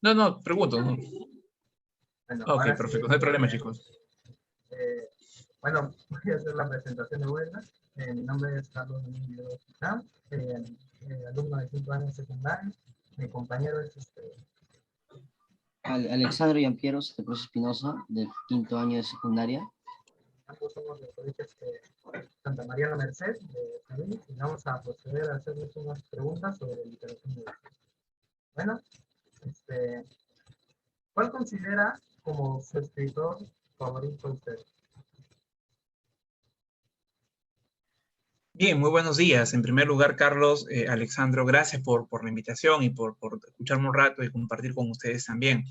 No, no, pregunto. No. Bueno, Ok, ahora sí, perfecto, no hay problema, chicos. eh, bueno, voy a hacer la presentación de vuelta. Mi nombre es Carlos Emilio Quiján, alumno de 5 años de secundaria. Mi compañero es Alexandro Yampiero Santa Cruz Espinosa, del 5º año de secundaria. ambos somos de colegio Santa María la Merced de Junín, y vamos a proceder a hacerles unas preguntas sobre literatura universal. Bueno, ¿cuál considera como su escritor favorito usted? Bien, muy buenos días. En primer lugar, Carlos, Alexandro, gracias por la invitación y por escucharme un rato y compartir con ustedes también.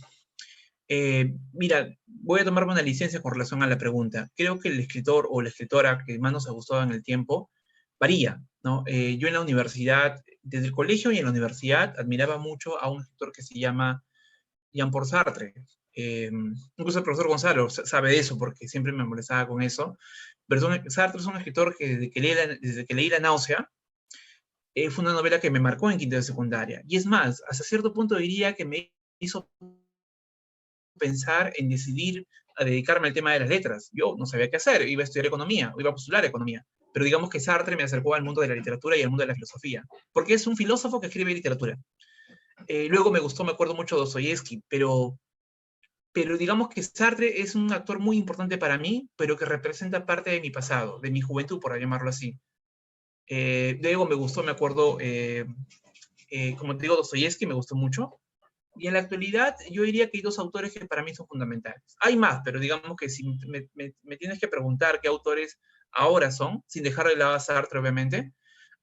Mira, voy a tomarme una licencia con relación a la pregunta. Creo que el escritor o la escritora que más nos ha gustado en el tiempo varía, ¿no? Yo en la universidad, desde el colegio y en la universidad, admiraba mucho a un escritor que se llama Jean-Paul Sartre. Incluso el profesor Gonzalo sabe de eso porque siempre me molestaba con eso. Pero Sartre es un escritor que desde que leí La Náusea, fue una novela que me marcó en quinto de secundaria. Y es más, hasta cierto punto diría que me hizo pensar en decidir a dedicarme al tema de las letras. Yo no sabía qué hacer, iba a estudiar economía, o iba a postular economía. Pero digamos que Sartre me acercó al mundo de la literatura y al mundo de la filosofía, porque es un filósofo que escribe literatura. Luego me gustó, me acuerdo mucho de Dostoyevsky, pero digamos que Sartre es un actor muy importante para mí, pero que representa parte de mi pasado, de mi juventud, por llamarlo así. Luego me gustó, me acuerdo, como te digo, Dostoyevsky me gustó mucho. Y en la actualidad yo diría que hay dos autores que para mí son fundamentales. Hay más, pero digamos que si me tienes que preguntar qué autores ahora son, sin dejar de lado a Sartre, obviamente,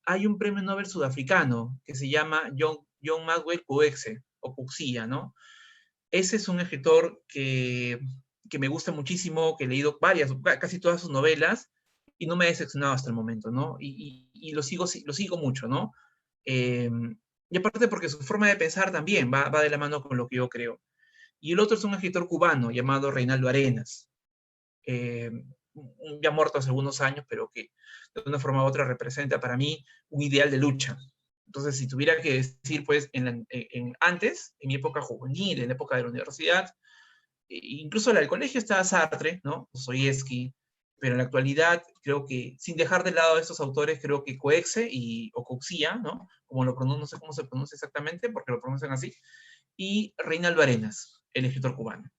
hay un premio Nobel sudafricano que se llama John Maxwell Coetzee, o Coetzee, ¿no? Ese es un escritor que me gusta muchísimo, que he leído casi todas sus novelas, y no me ha decepcionado hasta el momento, ¿no? Y lo sigo mucho, ¿no? Y aparte porque su forma de pensar también va de la mano con lo que yo creo. Y el otro es un escritor cubano llamado Reinaldo Arenas, eh, ya muerto hace algunos años, pero que de una forma u otra representa para mí un ideal de lucha. Entonces, si tuviera que decir, pues, antes, en mi época juvenil, en la época de la universidad, incluso en el colegio estaba Sartre, ¿no? Dostoyevsky, pero en la actualidad creo que, sin dejar de lado a estos autores, creo que Coetzee o Coetzee, ¿no? Como lo pronuncio, no sé cómo se pronuncia exactamente, porque lo pronuncian así, y Reinaldo Arenas, el escritor cubano.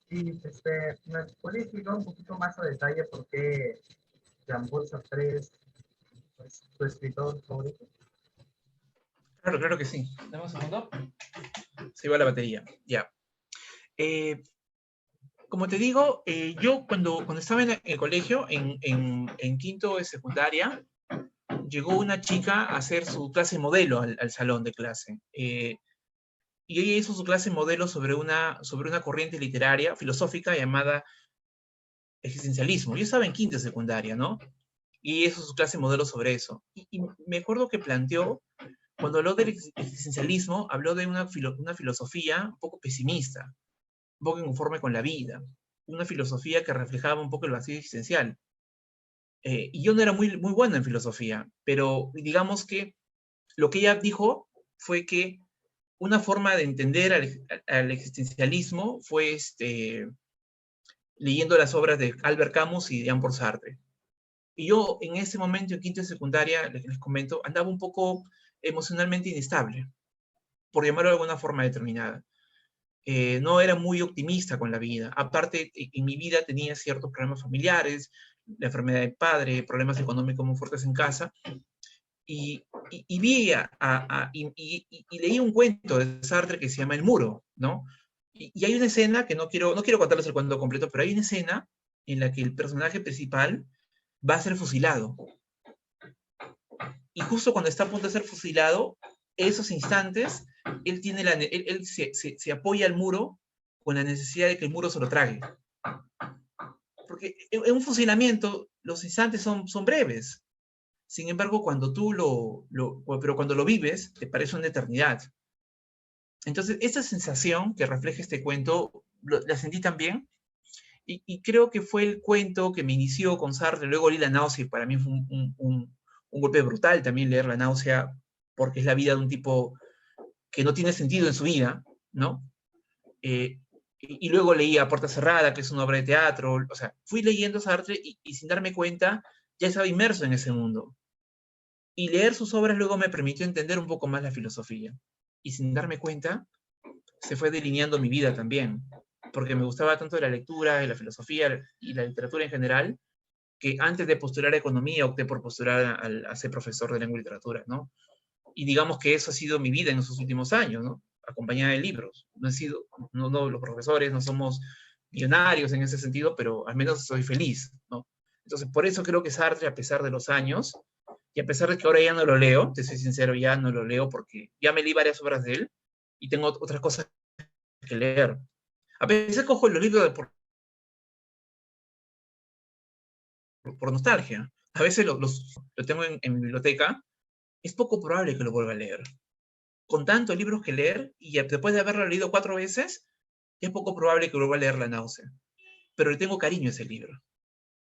Y ¿me puede explicar un poquito más a detalle por qué Jean-Paul Sartre es su escritor favorito? Claro que sí. Dame un segundo. Se iba la batería. Ya. Como te digo, yo cuando estaba en el colegio, en quinto de secundaria, llegó una chica a hacer su clase modelo al salón de clase. Y ella hizo su clase modelo sobre una corriente literaria, filosófica, llamada existencialismo. Yo estaba en quinto de secundaria, ¿no? Y hizo su clase modelo sobre eso. Y me acuerdo que planteó, cuando habló del existencialismo, habló de una filosofía un poco pesimista, un poco inconforme con la vida, una filosofía que reflejaba un poco el vacío existencial. Y yo no era muy bueno en filosofía, pero digamos que lo que ella dijo fue que una forma de entender al existencialismo fue leyendo las obras de Albert Camus y de Jean-Paul Sartre. Y yo en ese momento, en quinto de secundaria, les comento, andaba un poco emocionalmente inestable, por llamarlo de alguna forma determinada. No era muy optimista con la vida. Aparte, en mi vida tenía ciertos problemas familiares, la enfermedad de padre, problemas económicos muy fuertes en casa, y vi y leí un cuento de Sartre que se llama El Muro, ¿no? Y hay una escena que no quiero contarles el cuento completo, pero hay una escena en la que el personaje principal va a ser fusilado. Y justo cuando está a punto de ser fusilado, esos instantes, él se apoya al muro con la necesidad de que el muro se lo trague. Porque en un fusilamiento los instantes son breves. Sin embargo, pero cuando lo vives, te parece una eternidad. Entonces, esa sensación que refleja este cuento, la sentí también, y creo que fue el cuento que me inició con Sartre. Luego leí La Náusea, y para mí fue un golpe brutal también leer La Náusea, porque es la vida de un tipo que no tiene sentido en su vida, ¿no? Y luego leí A Puerta Cerrada, que es una obra de teatro, o sea, fui leyendo Sartre y sin darme cuenta ya estaba inmerso en ese mundo. Y leer sus obras luego me permitió entender un poco más la filosofía. Y sin darme cuenta, se fue delineando mi vida también, porque me gustaba tanto la lectura y la filosofía y la literatura en general, que antes de postular a economía opté por postular a ser profesor de lengua y literatura, ¿no? Y digamos que eso ha sido mi vida en esos últimos años, ¿no? Acompañada de libros. No he sido, no, los profesores no somos millonarios en ese sentido, pero al menos soy feliz, ¿no? Entonces, por eso creo que Sartre, a pesar de los años, y a pesar de que ahora ya no lo leo, te soy sincero, ya no lo leo porque ya me leí varias obras de él y tengo otras cosas que leer. A veces cojo los libros por nostalgia. A veces lo tengo en mi biblioteca. Es poco probable que lo vuelva a leer. Con tantos libros que leer, y después de haberlo leído 4 veces, es poco probable que vuelva a leer La náusea. Pero le tengo cariño a ese libro,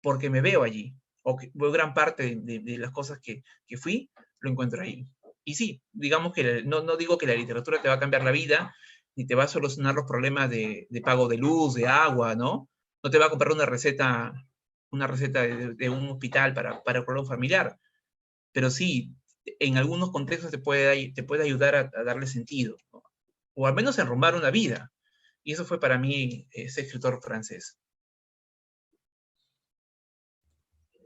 porque me veo allí, o que veo gran parte de las cosas que fui, lo encuentro ahí. Y sí, digamos que no digo que la literatura te va a cambiar la vida, ni te va a solucionar los problemas de pago de luz, de agua, ¿no? No te va a comprar una receta de un hospital para el problema familiar, pero sí, en algunos contextos te puede ayudar a darle sentido, ¿no? O al menos enrumbar una vida. Y eso fue para mí ese escritor francés.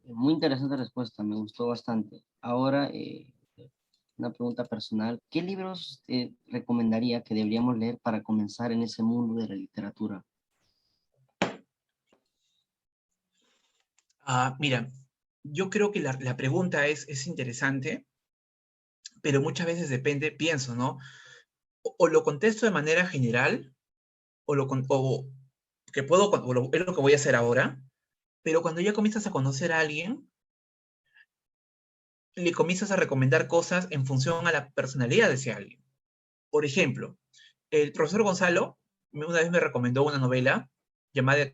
Muy interesante respuesta, me gustó bastante. Ahora, una pregunta personal. ¿Qué libros recomendaría que deberíamos leer para comenzar en ese mundo de la literatura? Mira, yo creo que la pregunta es interesante, pero muchas veces depende, pienso, ¿no? O lo contesto de manera general, o que puedo, es lo que voy a hacer ahora, pero cuando ya comienzas a conocer a alguien, le comienzas a recomendar cosas en función a la personalidad de ese alguien. Por ejemplo, el profesor Gonzalo una vez me recomendó una novela llamada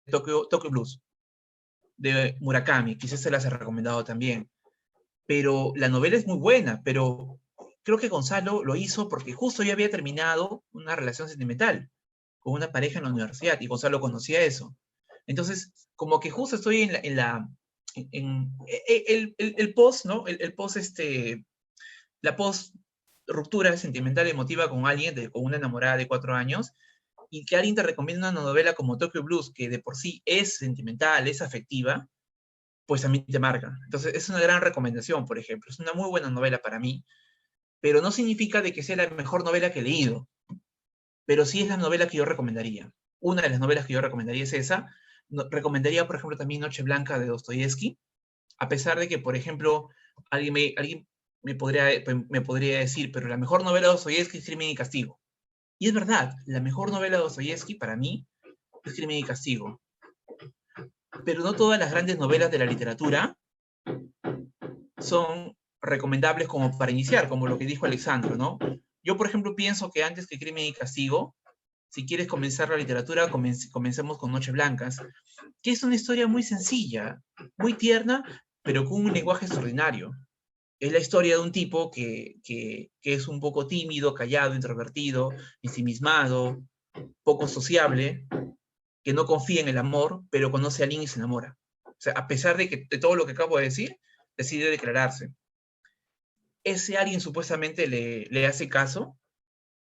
Tokyo Blues, de Murakami, quizás se las he recomendado también. Pero la novela es muy buena, pero creo que Gonzalo lo hizo porque justo ya había terminado una relación sentimental con una pareja en la universidad y Gonzalo conocía eso. Entonces, como que justo estoy el post, ¿no? El post, la post ruptura sentimental emotiva con alguien, con una enamorada de 4 años, y que alguien te recomienda una novela como Tokyo Blues, que de por sí es sentimental, es afectiva, pues a mí te marca. Entonces, es una gran recomendación, por ejemplo. Es una muy buena novela para mí, pero no significa de que sea la mejor novela que he leído, pero sí es la novela que yo recomendaría. Una de las novelas que yo recomendaría es esa. Recomendaría, por ejemplo, también Noche Blanca de Dostoyevsky, a pesar de que, por ejemplo, alguien me podría decir, pero la mejor novela de Dostoyevsky es Crimen y Castigo. Y es verdad, la mejor novela de Dostoyevsky para mí es Crimen y Castigo. Pero no todas las grandes novelas de la literatura son recomendables como para iniciar, como lo que dijo Alexandro, ¿no? Yo, por ejemplo, pienso que antes que Crimen y Castigo, si quieres comenzar la literatura, comencemos con Noches Blancas, que es una historia muy sencilla, muy tierna, pero con un lenguaje extraordinario. Es la historia de un tipo que es un poco tímido, callado, introvertido, ensimismado, poco sociable, que no confía en el amor, pero conoce a alguien y se enamora. O sea, a pesar de todo lo que acabo de decir, decide declararse. Ese alguien supuestamente le hace caso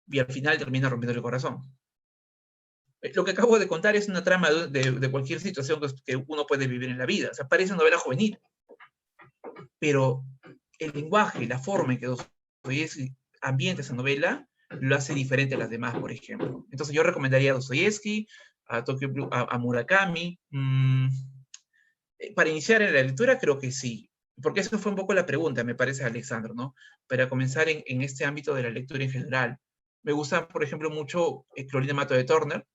y al final termina rompiendo el corazón. Lo que acabo de contar es una trama de cualquier situación que uno puede vivir en la vida. O sea, parece novela juvenil, pero el lenguaje, la forma en que Dostoyevsky ambienta esa novela, lo hace diferente a las demás, por ejemplo. Entonces yo recomendaría a Dostoyevsky, a Murakami. Para iniciar en la lectura, creo que sí. Porque eso fue un poco la pregunta, me parece, Alexandro, ¿no? Para comenzar en este ámbito de la lectura en general. Me gusta, por ejemplo, mucho Clorinda Mato de Turner,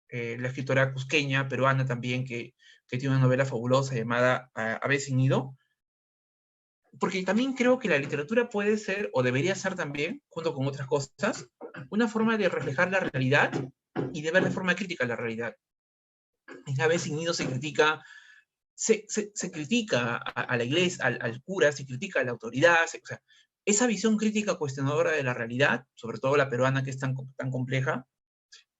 la escritora cusqueña, peruana también, que tiene una novela fabulosa llamada Ave sin nido, porque también creo que la literatura puede ser, o debería ser también, junto con otras cosas, una forma de reflejar la realidad y de ver de forma crítica la realidad. En Ave sin nido se critica se critica a la iglesia, al cura, se critica a la autoridad, o sea, esa visión crítica cuestionadora de la realidad, sobre todo la peruana que es tan compleja,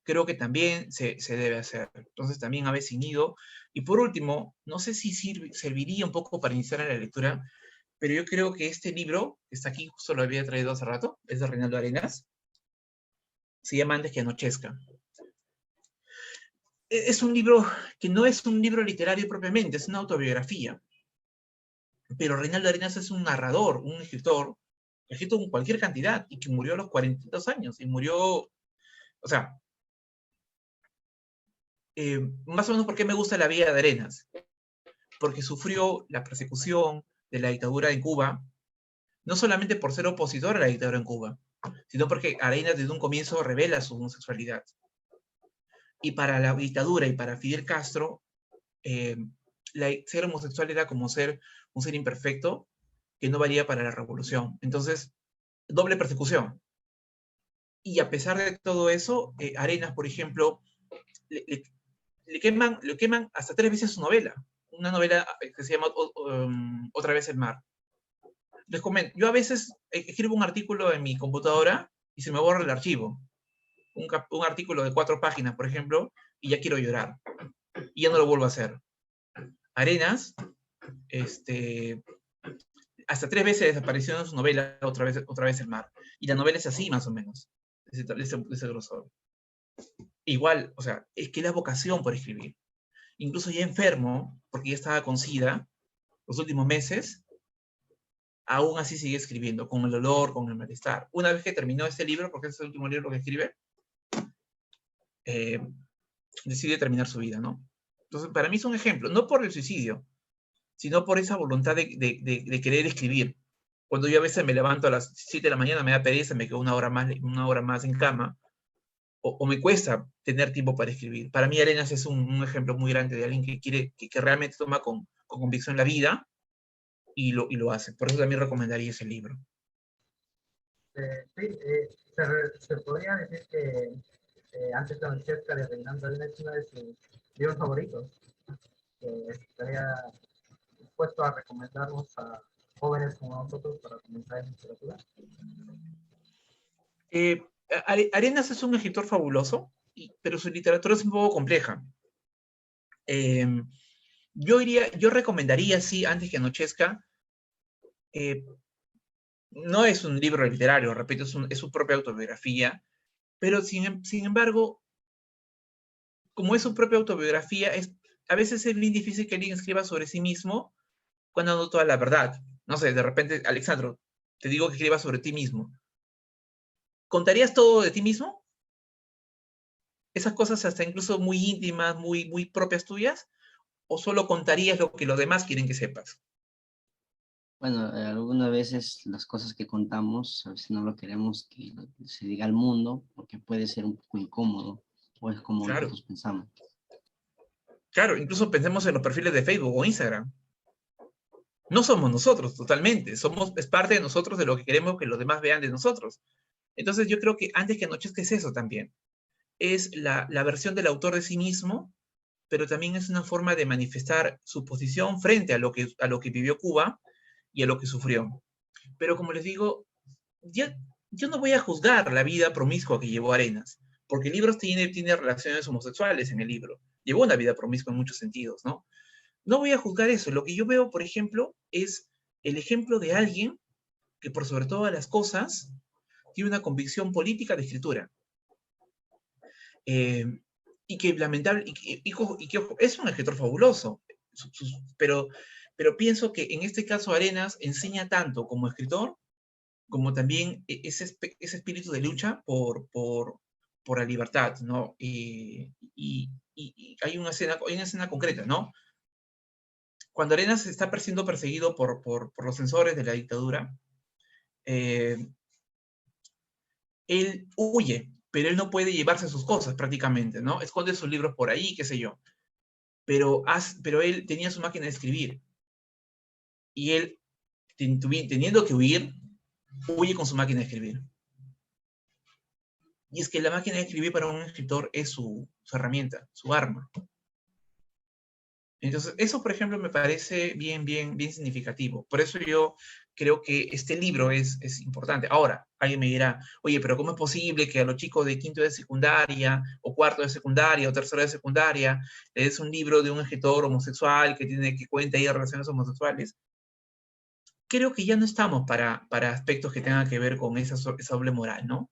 creo que también se debe hacer. Entonces también ha ido. Y por último, no sé si serviría un poco para iniciar en la lectura, pero yo creo que este libro, que está aquí, justo lo había traído hace rato, es de Reinaldo Arenas, se llama Antes que anochezca. Es un libro que no es un libro literario propiamente, es una autobiografía. Pero Reinaldo Arenas es un narrador, un escritor, que ha escrito cualquier cantidad y que murió a los 42 años. Y murió, o sea, más o menos por qué me gusta la vida de Arenas. Porque sufrió la persecución de la dictadura en Cuba, no solamente por ser opositor a la dictadura en Cuba, sino porque Arenas desde un comienzo revela su homosexualidad. Y para la dictadura y para Fidel Castro, ser homosexual era como ser un ser imperfecto que no valía para la revolución. Entonces, doble persecución. Y a pesar de todo eso, Arenas, por ejemplo, le queman hasta 3 veces su novela. Una novela que se llama Otra vez el mar. Les comento, yo a veces escribo un artículo en mi computadora y se me borra el archivo. Un artículo de 4 páginas, por ejemplo, y ya quiero llorar. Y ya no lo vuelvo a hacer. Arenas, hasta 3 veces desapareció en su novela otra vez el mar. Y la novela es así, más o menos, de ese grosor. Igual, o sea, es que la vocación por escribir. Incluso ya enfermo, porque ya estaba con SIDA, los últimos meses, aún así sigue escribiendo, con el dolor, con el malestar. Una vez que terminó este libro, porque es el último libro que escribe, decide terminar su vida, ¿no? Entonces, para mí es un ejemplo, no por el suicidio, sino por esa voluntad de querer escribir. Cuando yo a veces me levanto a las 7 de la mañana, me da pereza, me quedo una hora más en cama, o me cuesta tener tiempo para escribir. Para mí Arenas es un ejemplo muy grande de alguien que realmente toma con convicción la vida y lo hace. Por eso también recomendaría ese libro. Sí, se podría decir que Antes de anochezca de Reinaldo Arenas es uno de sus libros favoritos. Estaría dispuesto a recomendarnos a jóvenes como nosotros para comenzar en literatura. Arenas es un escritor fabuloso, pero su literatura es un poco compleja. Yo recomendaría, sí, Antes que anochezca, no es un libro literario, repito, es su propia autobiografía, pero sin embargo, como es su propia autobiografía, a veces es bien difícil que alguien escriba sobre sí mismo cuando no toda la verdad. No sé, de repente, Alexandro, te digo que escribas sobre ti mismo. ¿Contarías todo de ti mismo? Esas cosas hasta incluso muy íntimas, muy propias tuyas, o solo contarías lo que los demás quieren que sepas? Bueno, algunas veces las cosas que contamos, a veces no lo queremos que se diga al mundo, porque puede ser un poco incómodo, o es como Claro, nosotros pensamos. claro, incluso pensemos en los perfiles de Facebook o Instagram. No somos nosotros totalmente, es parte de nosotros de lo que queremos que los demás vean de nosotros. Entonces yo creo que Antes que anochezca es eso también. Es la versión del autor de sí mismo, pero también es una forma de manifestar su posición frente a lo que vivió Cuba y a lo que sufrió. Pero como les digo, yo no voy a juzgar la vida promiscua que llevó Arenas, porque el libro tiene relaciones homosexuales en el libro. Llevó una vida promiscua en muchos sentidos, ¿no? No voy a juzgar eso. Lo que yo veo, por ejemplo, es el ejemplo de alguien que por sobre todas las cosas tiene una convicción política de escritura. Y que lamentable, es un escritor fabuloso, pero pienso que en este caso Arenas enseña tanto como escritor, como también ese espíritu de lucha por la libertad, ¿no? Y hay una escena concreta, ¿no? Cuando Arenas está siendo perseguido por los censores de la dictadura, él huye, pero él no puede llevarse sus cosas prácticamente, ¿no? Esconde sus libros por ahí, qué sé yo. Pero él tenía su máquina de escribir. Y él, teniendo que huir, huye con su máquina de escribir. Y es que la máquina de escribir para un escritor es su herramienta, su arma. Entonces, eso, por ejemplo, me parece bien significativo. Por eso yo creo que este libro es importante. Ahora, alguien me dirá, oye, pero ¿cómo es posible que a los chicos de quinto de secundaria, o cuarto de secundaria, o tercero de secundaria, le des un libro de un escritor homosexual que cuenta ahí relaciones homosexuales? Creo que ya no estamos para aspectos que tengan que ver con esa doble moral, ¿no?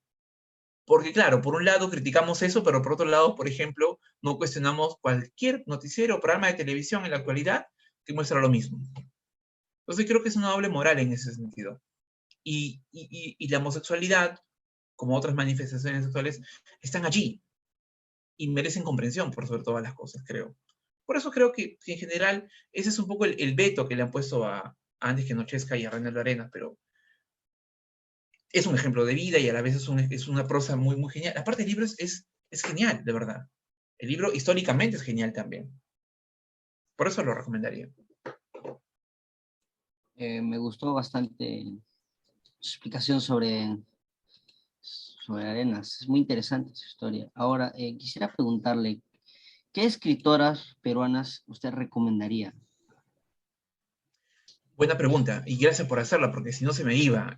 Porque claro, por un lado criticamos eso, pero por otro lado, por ejemplo, no cuestionamos cualquier noticiero o programa de televisión en la actualidad que muestra lo mismo. Entonces creo que es una doble moral en ese sentido. Y la homosexualidad, como otras manifestaciones sexuales, están allí y merecen comprensión por sobre todas las cosas, creo. Por eso creo que en general ese es un poco el veto que le han puesto a Andy Genochesca y a Reinaldo Arenas, pero es un ejemplo de vida y a la vez es una prosa muy, muy genial. Aparte, el libro es genial, de verdad. El libro históricamente es genial también. Por eso lo recomendaría. Me gustó bastante su explicación sobre Arenas. Es muy interesante su historia. Ahora, quisiera preguntarle, ¿qué escritoras peruanas usted recomendaría? Buena pregunta, y gracias por hacerla, porque si no se me iba.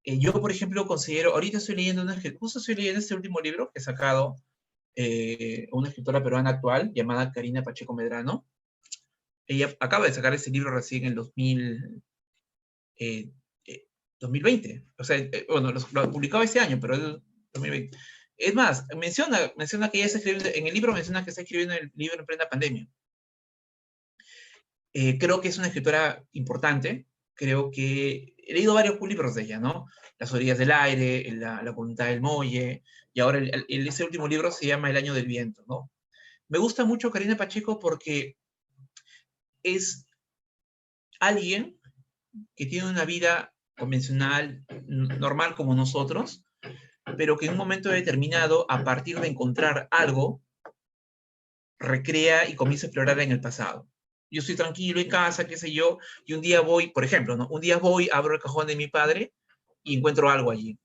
Yo, por ejemplo, considero, ahorita estoy leyendo, justo estoy leyendo este último libro que he sacado, una escritora peruana actual llamada Karina Pacheco Medrano. Ella acaba de sacar ese libro recién en 2020. O sea, bueno, lo publicaba este año, pero es 2020. Es más, menciona que ella está escribiendo, en el libro menciona que está escribiendo el libro en plena pandemia. Creo que es una escritora importante. Creo que he leído varios libros de ella, ¿no? Las orillas del aire, la voluntad del muelle, y ahora ese último libro se llama El año del viento, ¿no? Me gusta mucho Karina Pacheco porque es alguien que tiene una vida convencional, normal como nosotros, pero que en un momento determinado, a partir de encontrar algo, recrea y comienza a explorar en el pasado. Yo estoy tranquilo en casa, qué sé yo, y un día voy, por ejemplo, ¿no? Un día voy, abro el cajón de mi padre y encuentro algo allí.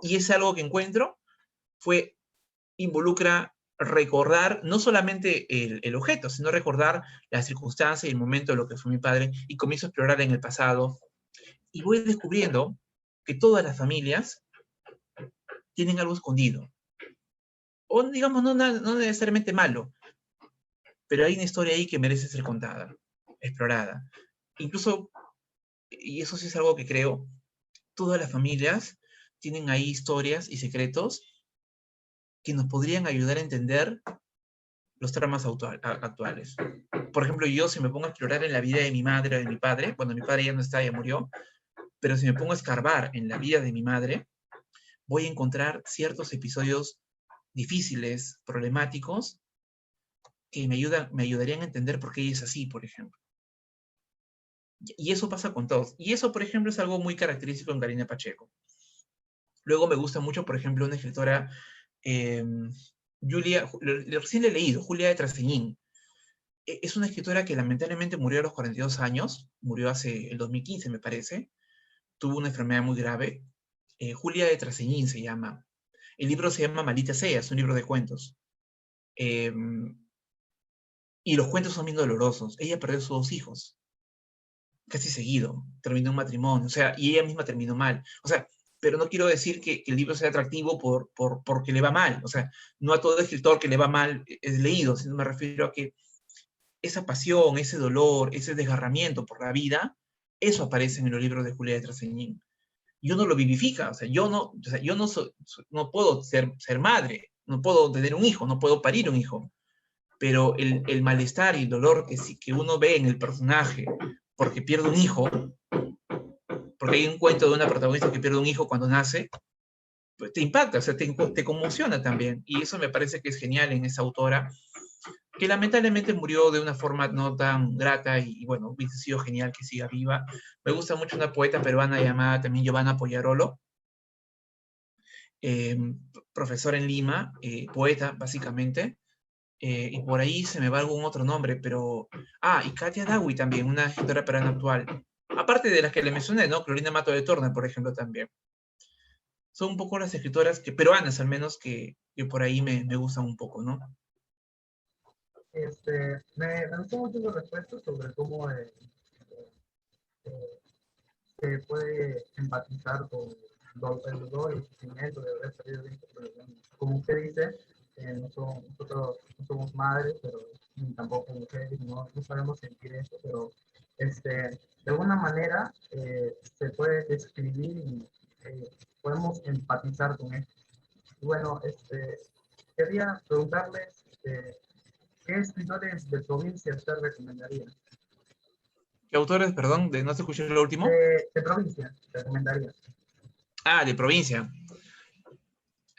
Y ese algo que encuentro involucra recordar no solamente el objeto, sino recordar la circunstancia y el momento de lo que fue mi padre, y comienzo a explorar en el pasado, y voy descubriendo que todas las familias tienen algo escondido. O digamos, no necesariamente malo, pero hay una historia ahí que merece ser contada, explorada. Incluso, y eso sí es algo que creo, todas las familias tienen ahí historias y secretos que nos podrían ayudar a entender los traumas actuales. Por ejemplo, yo si me pongo a explorar en la vida de mi madre o de mi padre, bueno, mi padre ya no está, ya murió, pero si me pongo a escarbar en la vida de mi madre, voy a encontrar ciertos episodios difíciles, problemáticos, que me ayudarían a entender por qué ella es así, por ejemplo. Y eso pasa con todos. Y eso, por ejemplo, es algo muy característico en Karina Pacheco. Luego me gusta mucho, por ejemplo, una escritora, recién le he leído, Julia de Traseñín. Es una escritora que lamentablemente murió a los 42 años, murió hace el 2015, me parece. Tuvo una enfermedad muy grave. Julia de Traseñín se llama. El libro se llama Maldita Sea, es un libro de cuentos. Y los cuentos son bien dolorosos. Ella perdió a sus 2 hijos, casi seguido. Terminó un matrimonio, o sea, y ella misma terminó mal. O sea, pero no quiero decir que el libro sea atractivo porque le va mal. O sea, no a todo escritor que le va mal es leído, sino me refiero a que esa pasión, ese dolor, ese desgarramiento por la vida, eso aparece en los libros de Julia de Traseñín. Y uno lo vivifica, o sea, yo no puedo ser madre, no puedo tener un hijo, no puedo parir un hijo, pero el malestar y el dolor que uno ve en el personaje porque pierde un hijo, porque hay un cuento de una protagonista que pierde un hijo cuando nace, pues te impacta, o sea, te conmociona también. Y eso me parece que es genial en esa autora, que lamentablemente murió de una forma no tan grata y bueno, hubiese sido genial que siga viva. Me gusta mucho una poeta peruana llamada también Giovanna Poyarolo, eh, profesora en Lima, poeta básicamente, y por ahí se me va algún otro nombre, pero... Ah, y Katia Dawi también, una escritora peruana actual. Aparte de las que le mencioné, ¿no? Clorinda Mato de Torna, por ejemplo, también. Son un poco las escritoras peruanas, al menos, que por ahí me gustan un poco, ¿no? Me gustó mucho su respuesta sobre cómo se puede empatizar con el dolor y el sufrimiento de haber perdido vista, pero como usted dice, nosotros no somos madres, pero ni tampoco mujeres, no sabemos sentir eso, pero de alguna manera se puede describir y podemos empatizar con esto. Y bueno, quería preguntarles qué escritores de provincia usted recomendaría. ¿Qué autores, perdón, no se escuchó lo último? De provincia, recomendaría. Ah, de provincia.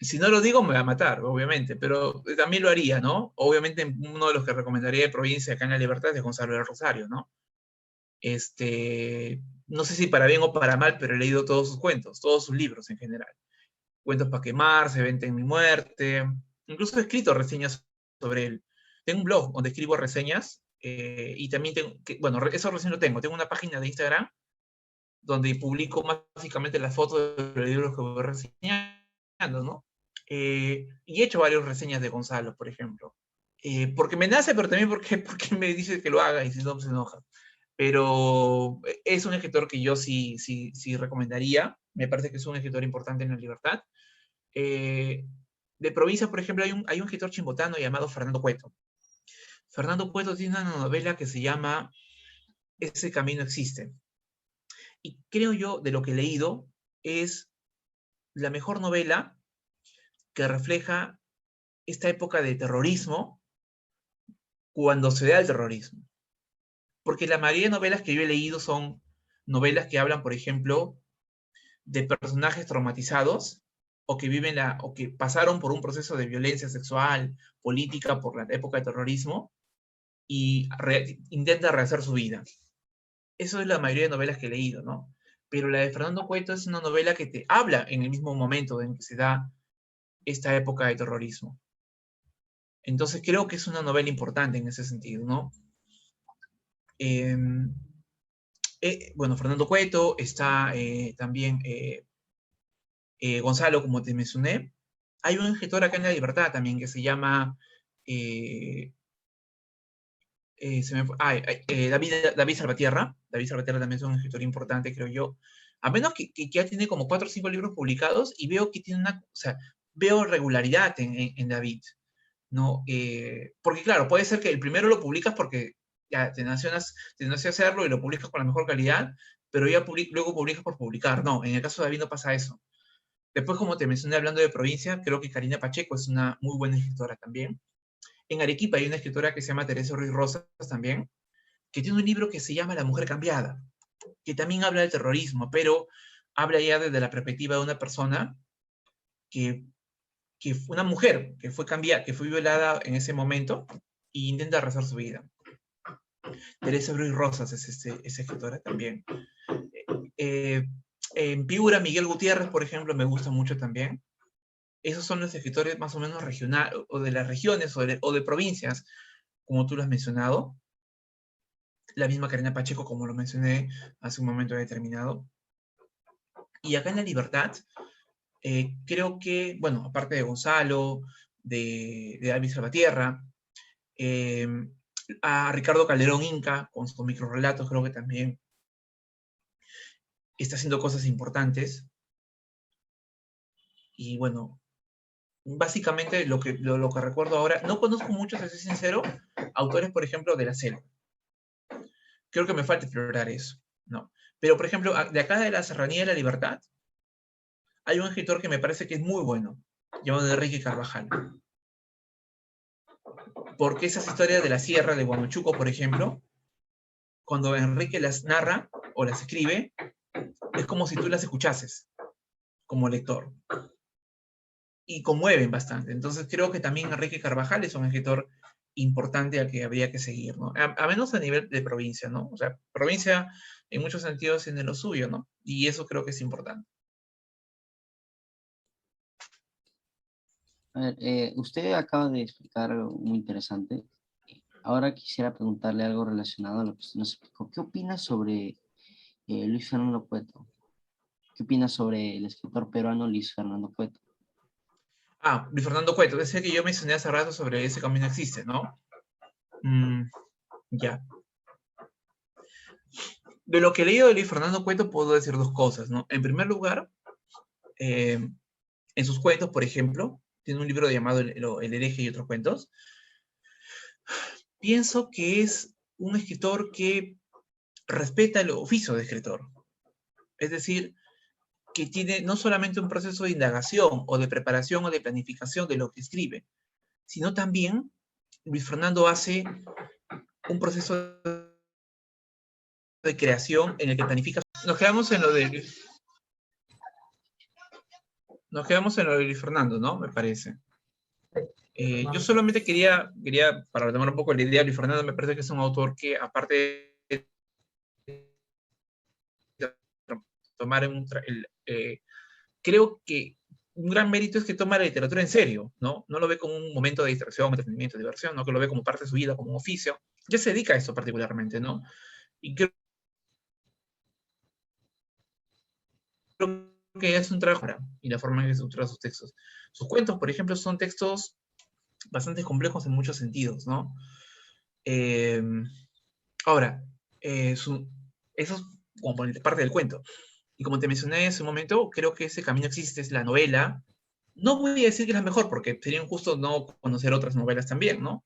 Si no lo digo, me va a matar, obviamente, pero también lo haría, ¿no? Obviamente, uno de los que recomendaría de provincia acá en La Libertad es de Gonzalo del Rosario, ¿no? No sé si para bien o para mal, pero he leído todos sus cuentos, todos sus libros en general. Cuentos para quemar, Se venta en mi muerte. Incluso he escrito reseñas sobre él. Tengo un blog donde escribo reseñas y también tengo, bueno, eso recién lo tengo. Tengo una página de Instagram donde publico básicamente las fotos de los libros que voy reseñando, ¿no? Y he hecho varias reseñas de Gonzalo, por ejemplo. Porque me nace, pero también porque me dice que lo haga y si no, se enoja. Pero es un escritor que yo sí recomendaría. Me parece que es un escritor importante en La Libertad. De provincia, por ejemplo, hay un escritor chimbotano llamado Fernando Cueto. Fernando Cueto tiene una novela que se llama Ese camino existe. Y creo yo, de lo que he leído, es la mejor novela que refleja esta época de terrorismo cuando se da el terrorismo. Porque la mayoría de novelas que yo he leído son novelas que hablan, por ejemplo, de personajes traumatizados o que viven o que pasaron por un proceso de violencia sexual, política por la época de terrorismo y intenta rehacer su vida. Eso es la mayoría de novelas que he leído, ¿no? Pero la de Fernando Cueto es una novela que te habla en el mismo momento en que se da esta época de terrorismo. Entonces creo que es una novela importante en ese sentido, ¿no? Bueno, Fernando Cueto, está también Gonzalo, como te mencioné. Hay un escritor acá en La Libertad también que se llama David Salvatierra. David Salvatierra también es un escritor importante, creo yo. A menos que ya tiene como 4 o 5 libros publicados y veo que tiene o sea, veo regularidad en David, ¿no? Porque claro, puede ser que el primero lo publicas porque ya te nació hacerlo y lo publicas con la mejor calidad, pero ya luego publicas por publicar. No, en el caso de David no pasa eso. Después, como te mencioné hablando de provincia, creo que Karina Pacheco es una muy buena escritora también. En Arequipa hay una escritora que se llama Teresa Ruiz Rosas también, que tiene un libro que se llama La mujer cambiada, que también habla del terrorismo, pero habla ya desde la perspectiva de una persona que una mujer que fue cambiada, que fue violada en ese momento e intenta rezar su vida. Teresa Ruiz Rosas es esa escritora también. En Piura, Miguel Gutiérrez, por ejemplo, me gusta mucho también. Esos son los escritores más o menos regionales, o de las regiones, o de provincias, como tú lo has mencionado. La misma Karina Pacheco, como lo mencioné hace un momento determinado. Y acá en La Libertad, creo que, bueno, aparte de Gonzalo, de David Salvatierra, a Ricardo Calderón Inca, con sus microrelatos, creo que también está haciendo cosas importantes. Y bueno, básicamente lo que recuerdo ahora, no conozco muchos, si soy sincero, autores, por ejemplo, de la selva. Creo que me falta explorar eso, ¿no? Pero, por ejemplo, de acá de la Serranía de la Libertad, hay un escritor que me parece que es muy bueno, llamado Enrique Carvajal. Porque esas historias de la sierra de Huamachuco, por ejemplo, cuando Enrique las narra o las escribe, es como si tú las escuchases como lector. Y conmueven bastante. Entonces creo que también Enrique Carvajal es un escritor importante al que habría que seguir, ¿no? A menos a nivel de provincia, ¿no? O sea, provincia en muchos sentidos tiene lo suyo, ¿no? Y eso creo que es importante. A ver, usted acaba de explicar algo muy interesante. Ahora quisiera preguntarle algo relacionado a lo que usted nos explicó. ¿Qué opina sobre Luis Fernando Cueto? ¿Qué opina sobre el escritor peruano Luis Fernando Cueto? Ah, Luis Fernando Cueto, ese que yo mencioné hace rato sobre Ese camino existe, ¿no? Ya. de lo que he leído de Luis Fernando Cueto puedo decir dos cosas, ¿no? En primer lugar, en sus cuentos, por ejemplo, tiene un libro llamado El hereje y otros cuentos. Pienso que es un escritor que respeta el oficio de escritor. Es decir, que tiene no solamente un proceso de indagación o de preparación o de planificación de lo que escribe, sino también Luis Fernando hace un proceso de creación en el que planifica. Nos quedamos en lo de Luis Fernando, ¿no? Me parece. Yo solamente quería, para retomar un poco la idea, Luis Fernando me parece que es un autor que, aparte de tomar creo que un gran mérito es que toma la literatura en serio, ¿no? No lo ve como un momento de distracción, entretenimiento, diversión, ¿no? Que lo ve como parte de su vida, como un oficio. Ya se dedica a esto particularmente, ¿no? Y creo que es un trabajo y la forma en que estructura sus textos. Sus cuentos, por ejemplo, son textos bastante complejos en muchos sentidos, ¿no? Ahora, eso es como parte del cuento. Y como te mencioné en ese momento, creo que ese camino existe, es la novela. No voy a decir que es la mejor, porque sería injusto no conocer otras novelas también, ¿no?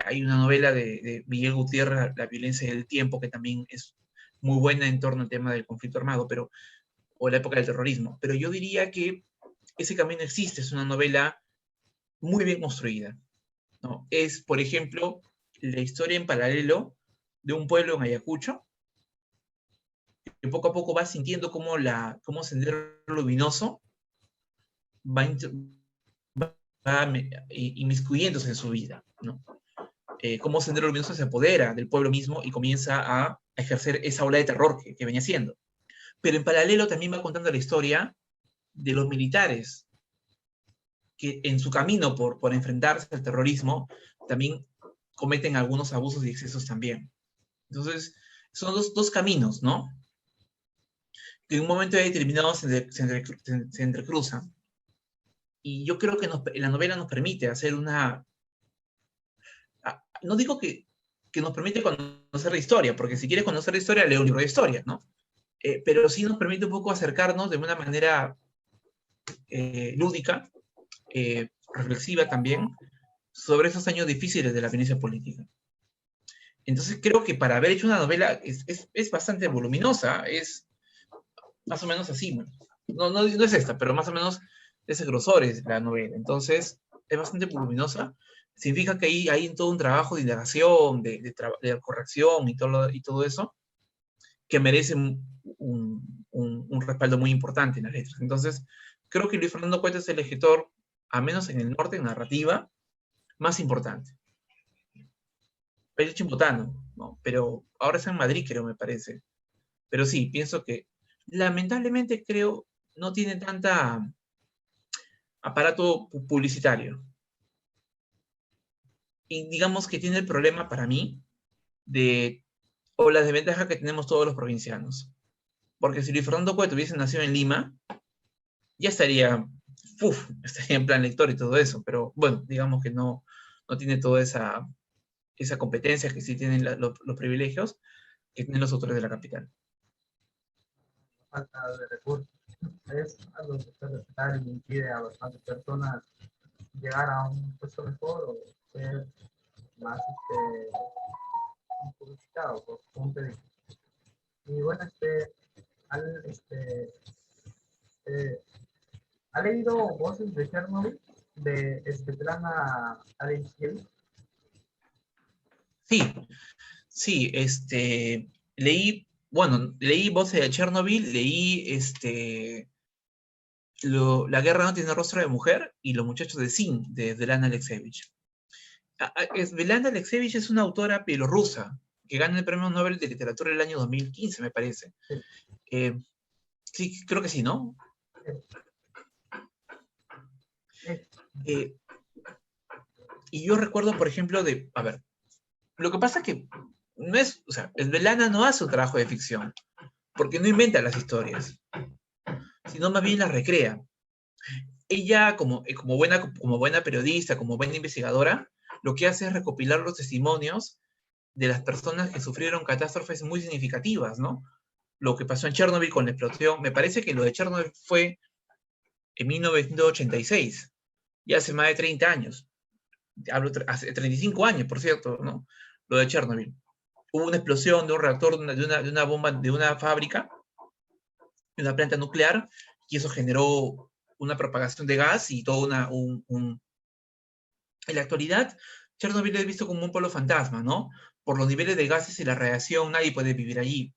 Hay una novela de Miguel Gutiérrez, La violencia del tiempo, que también es muy buena en torno al tema del conflicto armado, o la época del terrorismo. Pero yo diría que ese camino existe, es una novela muy bien construida, ¿no? Es, por ejemplo, la historia en paralelo de un pueblo en Ayacucho, que poco a poco va sintiendo cómo Sendero Luminoso va, va inmiscuyéndose en su vida, ¿no? Cómo Sendero Luminoso se apodera del pueblo mismo y comienza a ejercer esa ola de terror que venía haciendo. Pero en paralelo también va contando la historia de los militares que en su camino por enfrentarse al terrorismo también cometen algunos abusos y excesos también. Entonces, son dos caminos, ¿no? Que en un momento determinado se entrecruzan. Y yo creo que la novela nos permite hacer no digo que nos permite conocer la historia, porque si quieres conocer la historia, lee un libro de historia, ¿no? Pero sí nos permite un poco acercarnos de una manera lúdica, reflexiva también, sobre esos años difíciles de la violencia política. Entonces creo que para haber hecho una novela es bastante voluminosa, es más o menos así, no es esta, pero más o menos ese grosor es la novela. Entonces es bastante voluminosa. Significa que hay todo un trabajo de indagación, de corrección y todo eso, que merece un respaldo muy importante en las letras. Entonces, creo que Luis Fernando Cueto es el escritor, al menos en el norte, en narrativa, más importante. Él es chimbotano, ¿no? Pero ahora está en Madrid, creo, me parece. Pero sí, pienso que, lamentablemente, creo, no tiene tanta aparato publicitario. Y digamos que tiene el problema para mí o la desventaja que tenemos todos los provincianos. Porque si Luis Fernando Cueto hubiese nacido en Lima, ya estaría en plan lector y todo eso, pero bueno, digamos que no tiene toda esa competencia que sí tienen los privilegios que tienen los autores de la capital. Falta de recursos. Es algo que se respetar y impide a bastantes personas llegar a un puesto mejor o ser más publicitado, por como te digo. Y bueno, eh, ¿ha leído Voces de Chernobyl de Svetlana Alexievich? Sí, sí, leí Voces de Chernobyl, leí La guerra no tiene rostro de mujer y Los muchachos de Sin, de Svetlana Alexievich. Svetlana Alexievich es una autora bielorrusa que gana el Premio Nobel de Literatura el año 2015, me parece. Sí. Sí, creo que sí, ¿no? Sí. Y yo recuerdo, por ejemplo, a ver, lo que pasa es que Svetlana no hace un trabajo de ficción, porque no inventa las historias, sino más bien las recrea. Ella, como buena periodista, como buena investigadora, lo que hace es recopilar los testimonios de las personas que sufrieron catástrofes muy significativas, ¿no? Lo que pasó en Chernobyl con la explosión, me parece que lo de Chernobyl fue en 1986, ya hace más de 30 años. Hablo hace 35 años, por cierto, ¿no? Lo de Chernobyl. Hubo una explosión de un reactor, de una bomba, de una fábrica, de una planta nuclear, y eso generó una propagación de gas y todo En la actualidad, Chernobyl es visto como un pueblo fantasma, ¿no? Por los niveles de gases y la radiación, nadie puede vivir allí.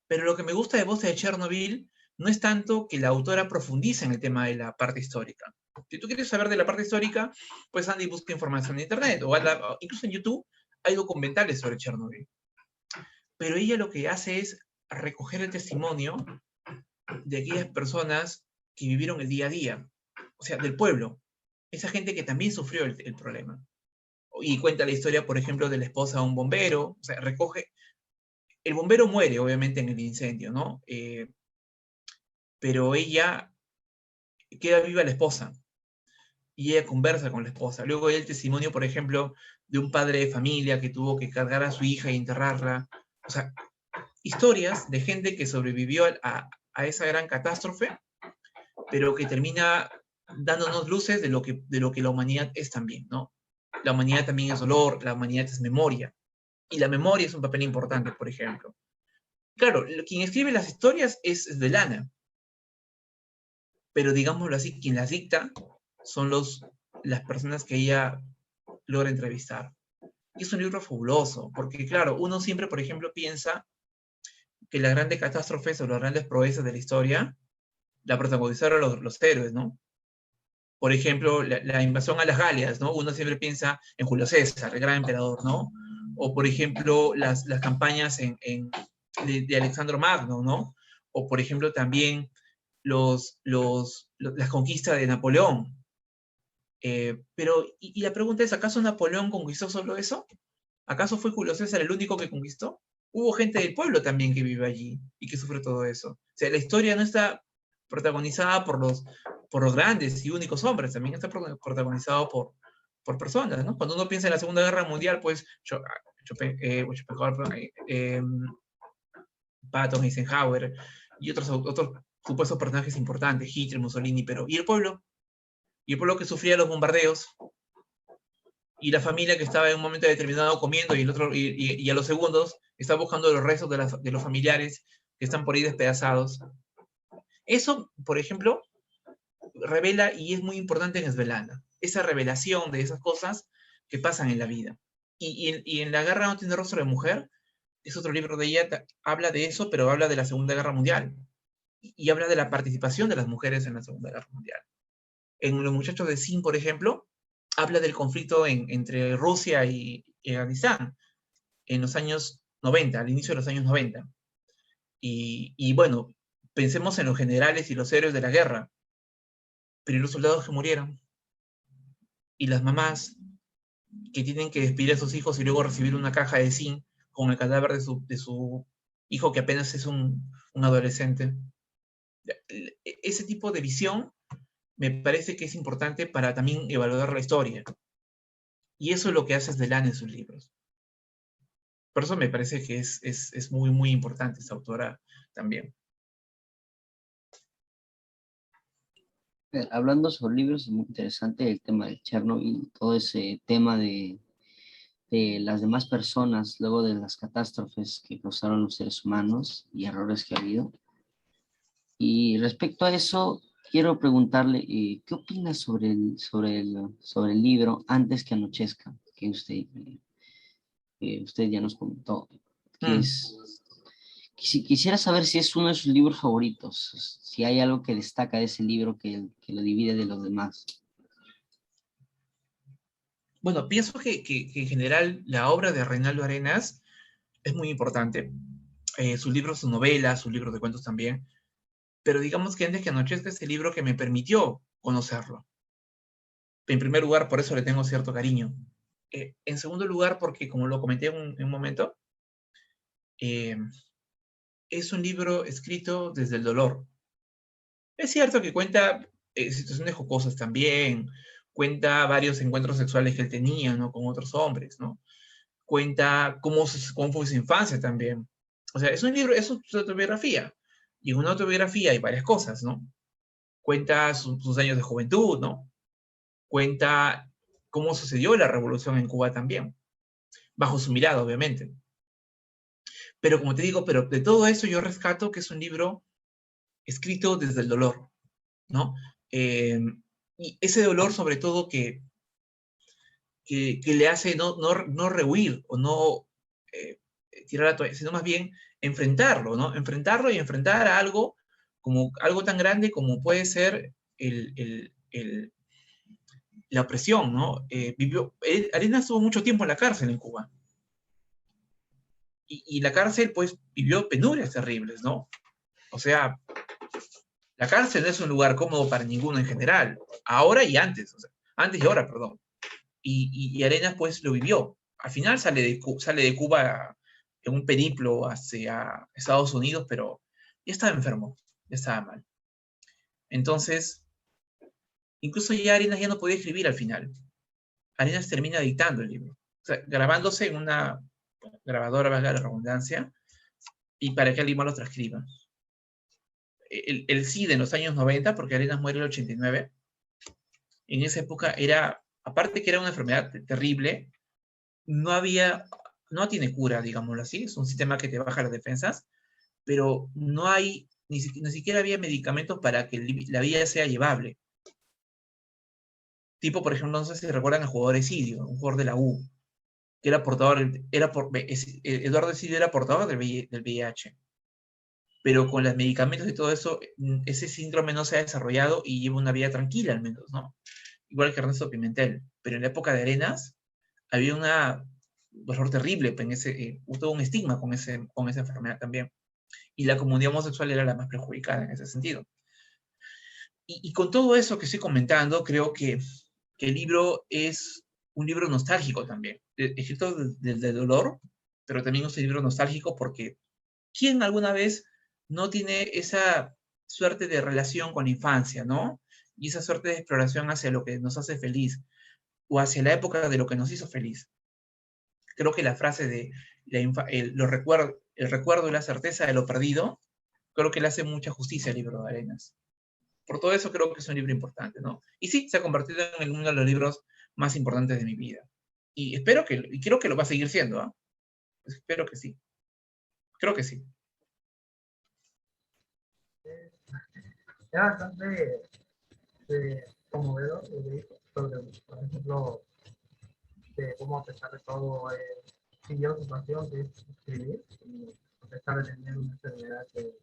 Pero lo que me gusta de Voz de Chernobyl no es tanto que la autora profundice en el tema de la parte histórica. Si tú quieres saber de la parte histórica, pues anda y busca información en internet, o incluso en YouTube hay documentales sobre Chernobyl. Pero ella lo que hace es recoger el testimonio de aquellas personas que vivieron el día a día, o sea, del pueblo, esa gente que también sufrió el problema. Y cuenta la historia, por ejemplo, de la esposa de un bombero, o sea, recoge... El bombero muere, obviamente, en el incendio, ¿no? Pero ella queda viva la esposa, y ella conversa con la esposa. Luego hay el testimonio, por ejemplo, de un padre de familia que tuvo que cargar a su hija y enterrarla. O sea, historias de gente que sobrevivió a esa gran catástrofe, pero que termina dándonos luces de lo que la humanidad es también, ¿no? La humanidad también es dolor, la humanidad es memoria. Y la memoria es un papel importante, por ejemplo. Claro, quien escribe las historias es Svetlana, pero digámoslo así, quien las dicta son las personas que ella logra entrevistar. Y es un libro fabuloso, porque claro, uno siempre, por ejemplo, piensa que las grandes catástrofes o las grandes proezas de la historia la protagonizaron los héroes, ¿no? Por ejemplo, la invasión a las Galias, ¿no? Uno siempre piensa en Julio César, el gran emperador, ¿no? O, por ejemplo, las campañas de Alejandro Magno, ¿no? O, por ejemplo, también las conquistas de Napoleón. Pero, y la pregunta es, ¿acaso Napoleón conquistó solo eso? ¿Acaso fue Julio César el único que conquistó? Hubo gente del pueblo también que vive allí y que sufre todo eso. O sea, la historia no está protagonizada por los grandes y únicos hombres, también está protagonizado por personas, ¿no? Cuando uno piensa en la Segunda Guerra Mundial, pues Patton, Eisenhower y otros supuestos personajes importantes, Hitler, Mussolini, pero ¿y el pueblo? ¿Y el pueblo que sufría los bombardeos? Y la familia que estaba en un momento determinado comiendo y a los segundos está buscando los restos de los familiares que están por ahí despedazados. Eso, por ejemplo, revela y es muy importante en Svetlana, esa revelación de esas cosas que pasan en la vida. Y en La guerra no tiene rostro de mujer, es otro libro de ella, habla de eso, pero habla de la Segunda Guerra Mundial. Y habla de la participación de las mujeres en la Segunda Guerra Mundial. En Los muchachos de Sim, por ejemplo, habla del conflicto entre Rusia y Afganistán en los años 90, al inicio de los años 90. Y bueno, pensemos en los generales y los héroes de la guerra, pero los soldados que murieron, y las mamás que tienen que despedir a sus hijos y luego recibir una caja de zinc con el cadáver de su hijo que apenas es un adolescente. Ese tipo de visión me parece que es importante para también evaluar la historia. Y eso es lo que hace Svetlana en sus libros. Por eso me parece que es muy, muy importante esta autora también. Hablando sobre libros, es muy interesante el tema de Chernobyl, todo ese tema de las demás personas luego de las catástrofes que causaron los seres humanos y errores que ha habido. Y respecto a eso, quiero preguntarle, ¿qué opina sobre el libro Antes que anochezca? Que usted ya nos comentó. Quisiera saber si es uno de sus libros favoritos, si hay algo que destaca de ese libro que lo divide de los demás. Bueno, pienso que en general la obra de Reinaldo Arenas es muy importante. Sus libros, sus novelas, sus libros de cuentos también. Pero digamos que Antes que anochezca es el libro que me permitió conocerlo. En primer lugar, por eso le tengo cierto cariño. En segundo lugar, porque como lo comenté en un momento, es un libro escrito desde el dolor. Es cierto que cuenta situaciones jocosas también, cuenta varios encuentros sexuales que él tenía, ¿no? Con otros hombres, ¿no? cuenta cómo fue su infancia también. O sea, es un libro, es su autobiografía. Y en una autobiografía hay varias cosas, ¿no? Cuenta sus años de juventud, ¿no? Cuenta cómo sucedió la revolución en Cuba también, bajo su mirada, obviamente. Pero como te digo, pero de todo eso yo rescato que es un libro escrito desde el dolor, ¿no? Y ese dolor sobre todo que le hace no rehuir o no tirar la toalla, sino más bien enfrentarlo, ¿no? Enfrentarlo y enfrentar a algo como algo tan grande como puede ser la opresión, ¿no? Arenas estuvo mucho tiempo en la cárcel en Cuba. Y la cárcel, pues, vivió penurias terribles, ¿no? O sea, la cárcel no es un lugar cómodo para ninguno en general, ahora y antes, o sea, antes y ahora, perdón. Y Arenas, pues, lo vivió. Al final sale de Cuba en un periplo hacia Estados Unidos, pero ya estaba enfermo, ya estaba mal. Entonces, incluso ya Arenas ya no podía escribir al final. Arenas termina editando el libro, o sea, grabándose en una grabadora, valga la redundancia, y para que alguien más lo transcriba. El SIDA en los años 90, porque Arenas muere en el 89, en esa época era, aparte que era una enfermedad terrible, no tiene cura, digámoslo así, es un sistema que te baja las defensas, pero no hay, ni siquiera había medicamentos para que la vida sea llevable. Tipo, por ejemplo, no sé si recuerdan al jugador Esidio, un jugador de la U, que era portador, Eduardo Esidio era portador del VIH. Pero con los medicamentos y todo eso, ese síndrome no se ha desarrollado y lleva una vida tranquila al menos, ¿no? Igual que Ernesto Pimentel. Pero en la época de Arenas había un dolor terrible, hubo un estigma con esa enfermedad también. Y la comunidad homosexual era la más perjudicada en ese sentido. Y con todo eso que estoy comentando, creo que el libro es un libro nostálgico también, escrito desde el dolor, pero también es un libro nostálgico porque ¿quién alguna vez no tiene esa suerte de relación con la infancia, ¿no? Y esa suerte de exploración hacia lo que nos hace feliz o hacia la época de lo que nos hizo feliz. Creo que la frase de el recuerdo y la certeza de lo perdido, creo que le hace mucha justicia al libro de Arenas. Por todo eso creo que es un libro importante, ¿no? Y sí, se ha convertido en uno de los libros más importantes de mi vida. Y creo que lo va a seguir siendo, ¿eh? Espero que sí. Creo que sí. Es bastante conmovedor sobre, por ejemplo, de cómo a pesar de todo siguió su pasión de escribir, y a pesar de tener una enfermedad que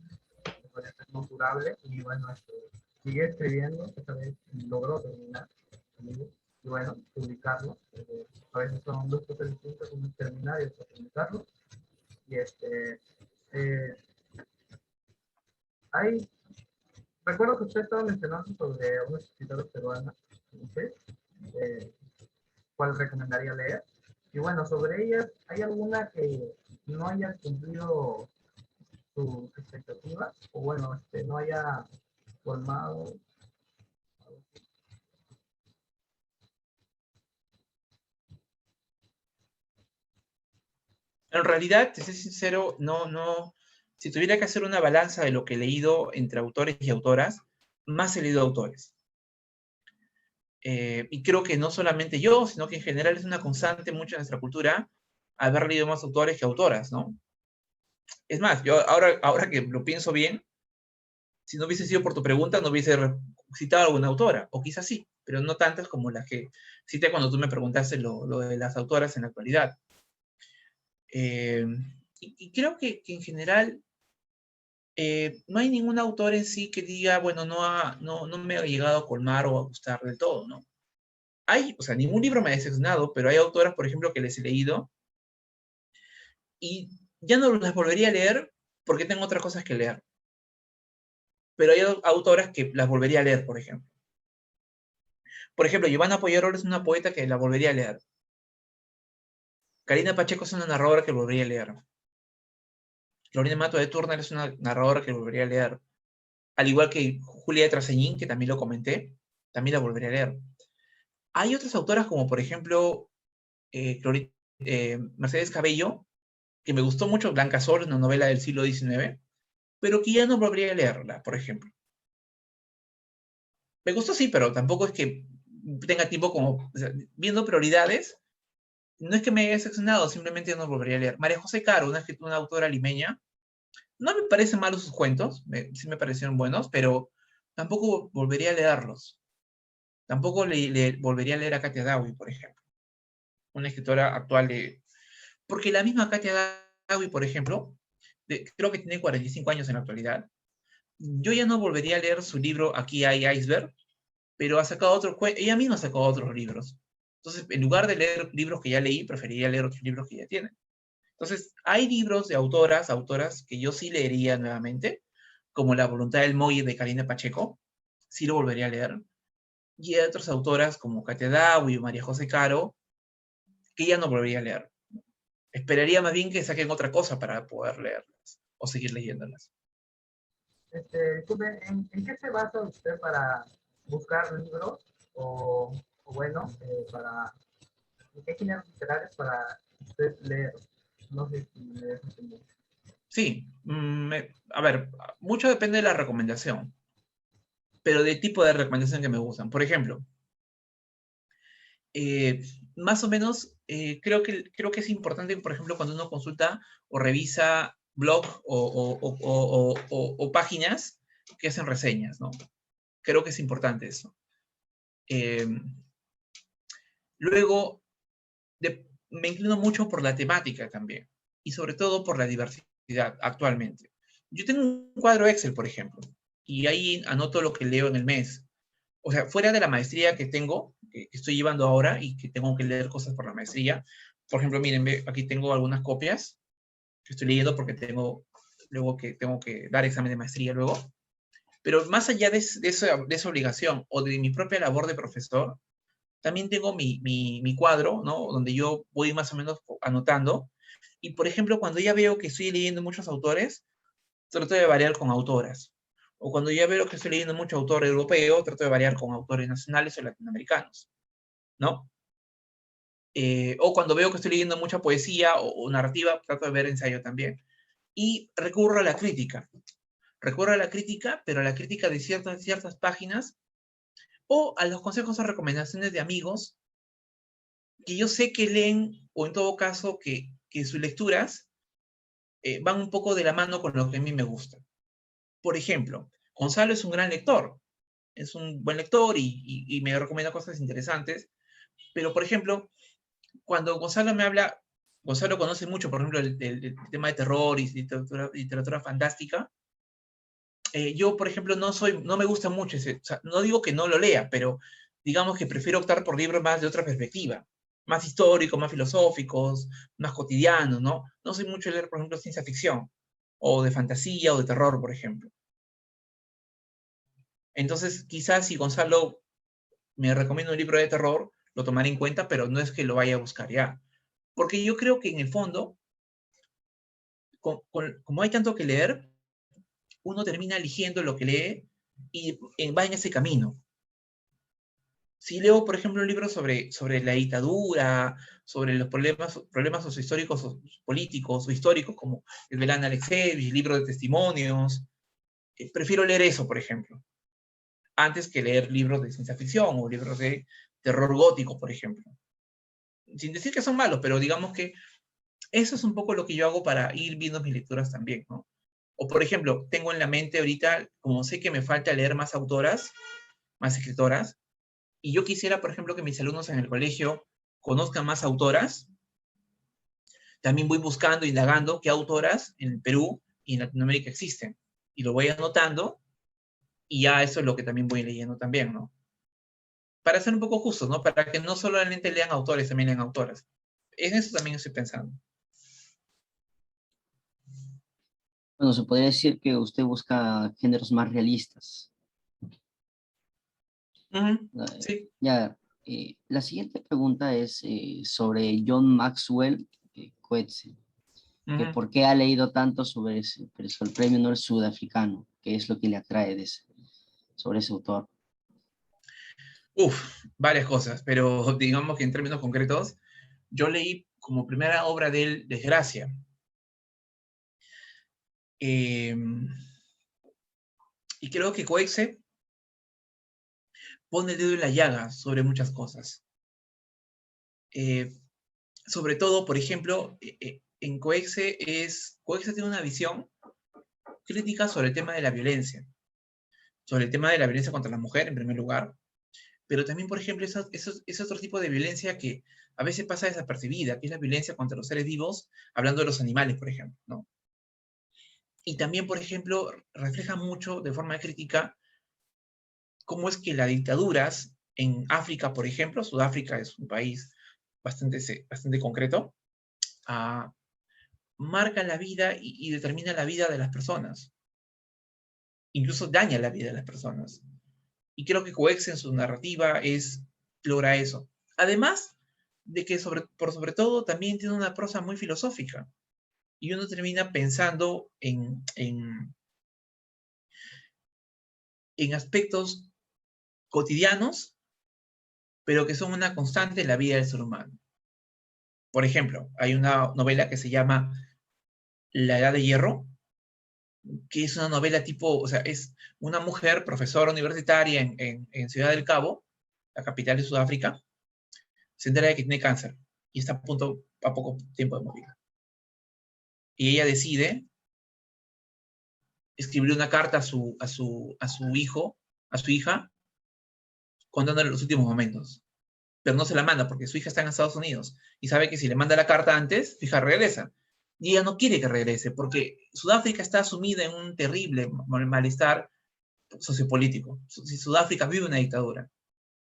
puede ser no curable, y bueno, sigue escribiendo, esta vez logró terminar el libro, y bueno, publicarlo. A veces son dos cosas distintas, uno es terminar y otro es publicarlo. Y eh, hay, recuerdo que usted estaba mencionando sobre unos escritores peruanos, ¿no sé? ¿Cuál recomendaría leer? Y bueno, sobre ellas, ¿hay alguna que no haya cumplido sus expectativas? O bueno, no haya formado. En realidad, te soy sincero, si tuviera que hacer una balanza de lo que he leído entre autores y autoras, más he leído autores. Y creo que no solamente yo, sino que en general es una constante mucho en nuestra cultura haber leído más autores que autoras, ¿no? Es más, yo ahora que lo pienso bien, si no hubiese sido por tu pregunta, no hubiese citado a alguna autora, o quizás sí, pero no tantas como las que cité cuando tú me preguntaste lo de las autoras en la actualidad. Y creo que en general no hay ningún autor en sí que diga, bueno, no me ha llegado a colmar o a gustar del todo, ¿no? O sea, ningún libro me ha decepcionado, pero hay autoras, por ejemplo, que les he leído y ya no las volvería a leer porque tengo otras cosas que leer. Pero hay autoras que las volvería a leer, por ejemplo. Por ejemplo, Giovanna Poyarol es una poeta que la volvería a leer. Karina Pacheco es una narradora que volvería a leer. Lorena Mato de Turner es una narradora que volvería a leer. Al igual que Julia de Traseñín, que también lo comenté, también la volvería a leer. Hay otras autoras como, por ejemplo, Mercedes Cabello, que me gustó mucho, Blanca Sol, una novela del siglo XIX, pero que ya no volvería a leerla, por ejemplo. Me gustó sí, pero tampoco es que tenga tiempo como, o sea, viendo prioridades, no es que me haya decepcionado, simplemente no volvería a leer. María José Caro, una autora limeña, no me parecen malos sus cuentos, sí me parecieron buenos, pero tampoco volvería a leerlos. Tampoco volvería a leer a Katia Dawi, por ejemplo, una escritora actual de... Porque la misma Katia Dawi, por ejemplo, creo que tiene 45 años en la actualidad, yo ya no volvería a leer su libro Aquí hay iceberg, pero ha sacado otro, ella misma ha sacado otros libros. Entonces, en lugar de leer libros que ya leí, preferiría leer otros libros que ya tiene. Entonces, hay libros de autoras que yo sí leería nuevamente, como La voluntad del Molle de Karina Pacheco, sí lo volvería a leer. Y hay otras autoras como Katia Dawi o María José Caro, que ya no volvería a leer. Esperaría más bien que saquen otra cosa para poder leerlas o seguir leyéndolas. Disculpe, ¿en qué se basa usted para buscar libros o bueno, ¿en qué géneros literarios para usted leer? No sé si me dejo entender. Sí, a ver, mucho depende de la recomendación, pero del tipo de recomendación que me gustan. Por ejemplo, más o menos, creo que es importante, por ejemplo, cuando uno consulta o revisa blog o páginas que hacen reseñas, ¿no? Creo que es importante eso. Eh, luego, me inclino mucho por la temática también, y sobre todo por la diversidad actualmente. Yo tengo un cuadro Excel, por ejemplo, y ahí anoto lo que leo en el mes. O sea, fuera de la maestría que tengo, que estoy llevando ahora y que tengo que leer cosas por la maestría, por ejemplo, miren, aquí tengo algunas copias que estoy leyendo porque luego que tengo que dar examen de maestría luego. Pero más allá de esa obligación o de mi propia labor de profesor, también tengo mi cuadro, ¿no? Donde yo voy más o menos anotando. Y, por ejemplo, cuando ya veo que estoy leyendo muchos autores, trato de variar con autoras. O cuando ya veo que estoy leyendo mucho autor europeo, trato de variar con autores nacionales o latinoamericanos, ¿no? O cuando veo que estoy leyendo mucha poesía o narrativa, trato de ver ensayo también. Y recurro a la crítica. Recurro a la crítica, pero a la crítica de ciertas páginas o a los consejos o recomendaciones de amigos que yo sé que leen, o en todo caso que sus lecturas van un poco de la mano con lo que a mí me gusta. Por ejemplo, Gonzalo es un gran lector, es un buen lector y me recomienda cosas interesantes, pero por ejemplo, cuando Gonzalo me habla, Gonzalo conoce mucho, por ejemplo, el tema de terror y literatura fantástica. Yo, por ejemplo, no me gusta mucho ese, o sea, no digo que no lo lea, pero digamos que prefiero optar por libros más de otra perspectiva, más históricos, más filosóficos, más cotidianos, ¿no? No soy mucho de leer, por ejemplo, ciencia ficción, o de fantasía, o de terror, por ejemplo. Entonces, quizás si Gonzalo me recomienda un libro de terror, lo tomaré en cuenta, pero no es que lo vaya a buscar ya. Porque yo creo que en el fondo, como hay tanto que leer, uno termina eligiendo lo que lee y va en ese camino. Si leo, por ejemplo, un libro sobre la dictadura, sobre los problemas sociohistóricos o políticos o históricos, como el de Lana Alexevich, libro de testimonios, prefiero leer eso, por ejemplo, antes que leer libros de ciencia ficción o libros de terror gótico, por ejemplo. Sin decir que son malos, pero digamos que eso es un poco lo que yo hago para ir viendo mis lecturas también, ¿no? O, por ejemplo, tengo en la mente ahorita, como sé que me falta leer más autoras, más escritoras, y yo quisiera, por ejemplo, que mis alumnos en el colegio conozcan más autoras, también voy buscando, indagando qué autoras en el Perú y en Latinoamérica existen. Y lo voy anotando, y ya eso es lo que también voy leyendo también, ¿no? Para ser un poco justos, ¿no? Para que no solamente lean autores, también lean autoras. En eso también estoy pensando. Bueno, se podría decir que usted busca géneros más realistas. Sí. Ya, la siguiente pregunta es sobre John Maxwell Coetzee, que por qué ha leído tanto sobre el premio Nobel sudafricano, qué es lo que le atrae sobre ese autor. Varias cosas, pero digamos que en términos concretos, yo leí como primera obra de él, Desgracia. Y creo que Coexe pone el dedo en la llaga sobre muchas cosas. Sobre todo, por ejemplo, en Coexe tiene una visión crítica sobre el tema de la violencia, sobre el tema de la violencia contra la mujer, en primer lugar, pero también, por ejemplo, es otro tipo de violencia que a veces pasa desapercibida, que es la violencia contra los seres vivos, hablando de los animales, por ejemplo, ¿no? Y también, por ejemplo, refleja mucho de forma crítica cómo es que las dictaduras en África, por ejemplo, Sudáfrica es un país bastante concreto, marca la vida y determina la vida de las personas. Incluso daña la vida de las personas. Y creo que Coex en su narrativa logra eso. Además de que por sobre todo también tiene una prosa muy filosófica. Y uno termina pensando en aspectos cotidianos, pero que son una constante en la vida del ser humano. Por ejemplo, hay una novela que se llama La Edad de Hierro, que es una novela tipo, o sea, es una mujer profesora universitaria en Ciudad del Cabo, la capital de Sudáfrica, se entera de que tiene cáncer y está a poco tiempo de morir. Y ella decide escribir una carta a su hijo, a su hija, contándole los últimos momentos. Pero no se la manda porque su hija está en Estados Unidos y sabe que si le manda la carta antes, su hija regresa. Y ella no quiere que regrese porque Sudáfrica está sumida en un terrible malestar sociopolítico. Sudáfrica vive una dictadura.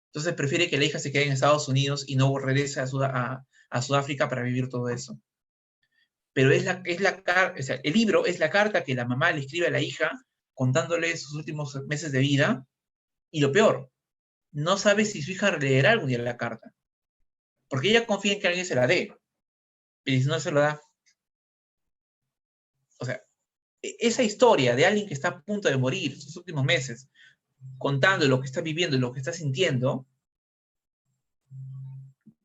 Entonces prefiere que la hija se quede en Estados Unidos y no regrese a Sudáfrica para vivir todo eso. Pero o sea, el libro es la carta que la mamá le escribe a la hija contándole sus últimos meses de vida, y lo peor, no sabe si su hija leerá algún día la carta, porque ella confía en que alguien se la dé, y si no se lo da. O sea, esa historia de alguien que está a punto de morir sus últimos meses, contando lo que está viviendo y lo que está sintiendo,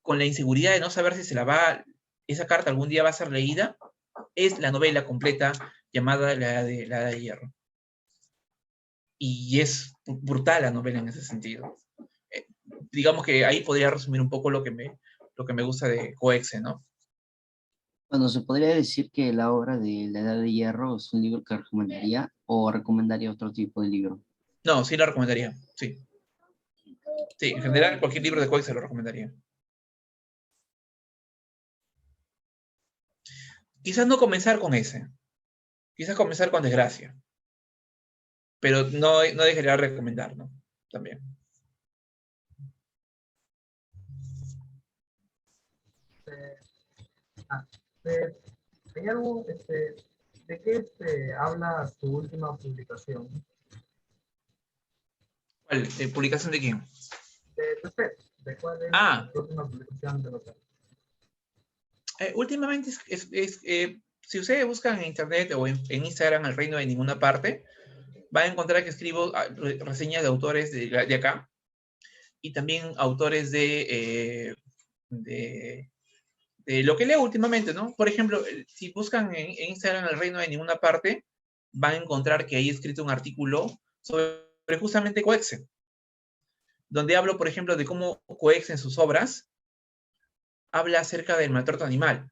con la inseguridad de no saber si esa carta algún día va a ser leída, es la novela completa llamada La Edad de Hierro. Y es brutal la novela en ese sentido. Digamos que ahí podría resumir un poco lo que me gusta de Coexe, ¿no? Bueno, se podría decir que la obra de La Edad de Hierro es un libro que recomendaría o recomendaría otro tipo de libro. No, sí la recomendaría, sí. Sí, en general cualquier libro de Coexe lo recomendaría. Quizás no comenzar con ese. Quizás comenzar con Desgracia. Pero no dejaría de recomendar, ¿no? También. ¿Hay algo, de qué habla tu última publicación? ¿Cuál? ¿Publicación de quién? De usted, ¿de cuál es tu última publicación de usted? Últimamente si ustedes buscan en internet o en Instagram El Reino de Ninguna Parte, van a encontrar que escribo reseñas de autores de acá y también autores de lo que leo últimamente, ¿no? Por ejemplo, si buscan en Instagram El Reino de Ninguna Parte, van a encontrar que ahí he escrito un artículo sobre justamente Coexe, donde hablo, por ejemplo, de cómo Coexe en sus obras habla acerca del maltrato animal.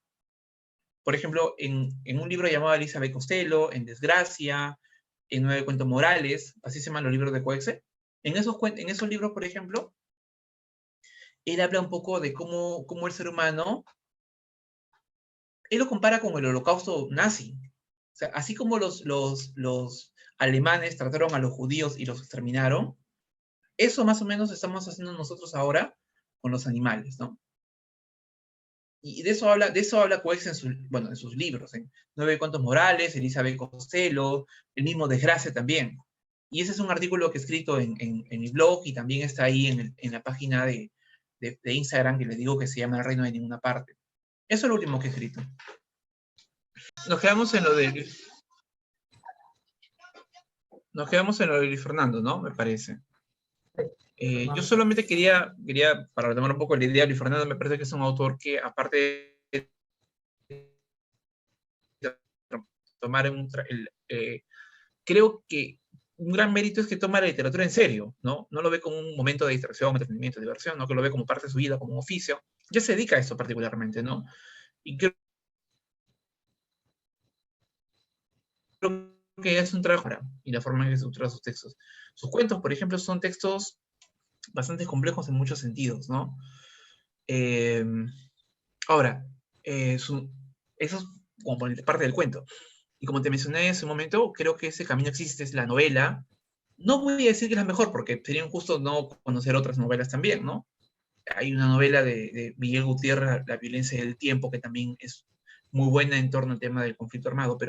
Por ejemplo, en un libro llamado Elizabeth Costello, en Desgracia, en 9 Cuentos Morales, así se llaman los libros de Coexe. En esos libros, por ejemplo, él habla un poco de cómo el ser humano, él lo compara con el holocausto nazi. O sea, así como los alemanes trataron a los judíos y los exterminaron, eso más o menos estamos haciendo nosotros ahora con los animales, ¿no? Y de eso habla Coex en sus libros, en 9 Cuentos Morales, Elizabeth Costello, el mismo Desgracia también. Y ese es un artículo que he escrito en mi blog y también está ahí en la página de Instagram que les digo que se llama El Reino de Ninguna Parte. Eso es lo último que he escrito. Nos quedamos en lo de Luis Fernando, ¿no? Me parece. Yo solamente quería, para retomar un poco la idea, Luis Fernando me parece que es un autor que, aparte tomar creo que un gran mérito es que toma la literatura en serio, ¿no? No lo ve como un momento de distracción, entretenimiento, diversión, ¿no? Que lo ve como parte de su vida, como un oficio. Ya se dedica a esto particularmente, ¿no? Y creo que es un trabajo y la forma en que estructura sus textos. Sus cuentos, por ejemplo, son textos bastante complejos en muchos sentidos, ¿no? Eh, ahora, eso es como parte del cuento. Y como te mencioné hace un momento, creo que ese camino existe, es la novela. No voy a decir que es la mejor, porque sería injusto no conocer otras novelas también, ¿no? Hay una novela de Miguel Gutiérrez, La violencia del tiempo, que también es muy buena en torno al tema del conflicto armado,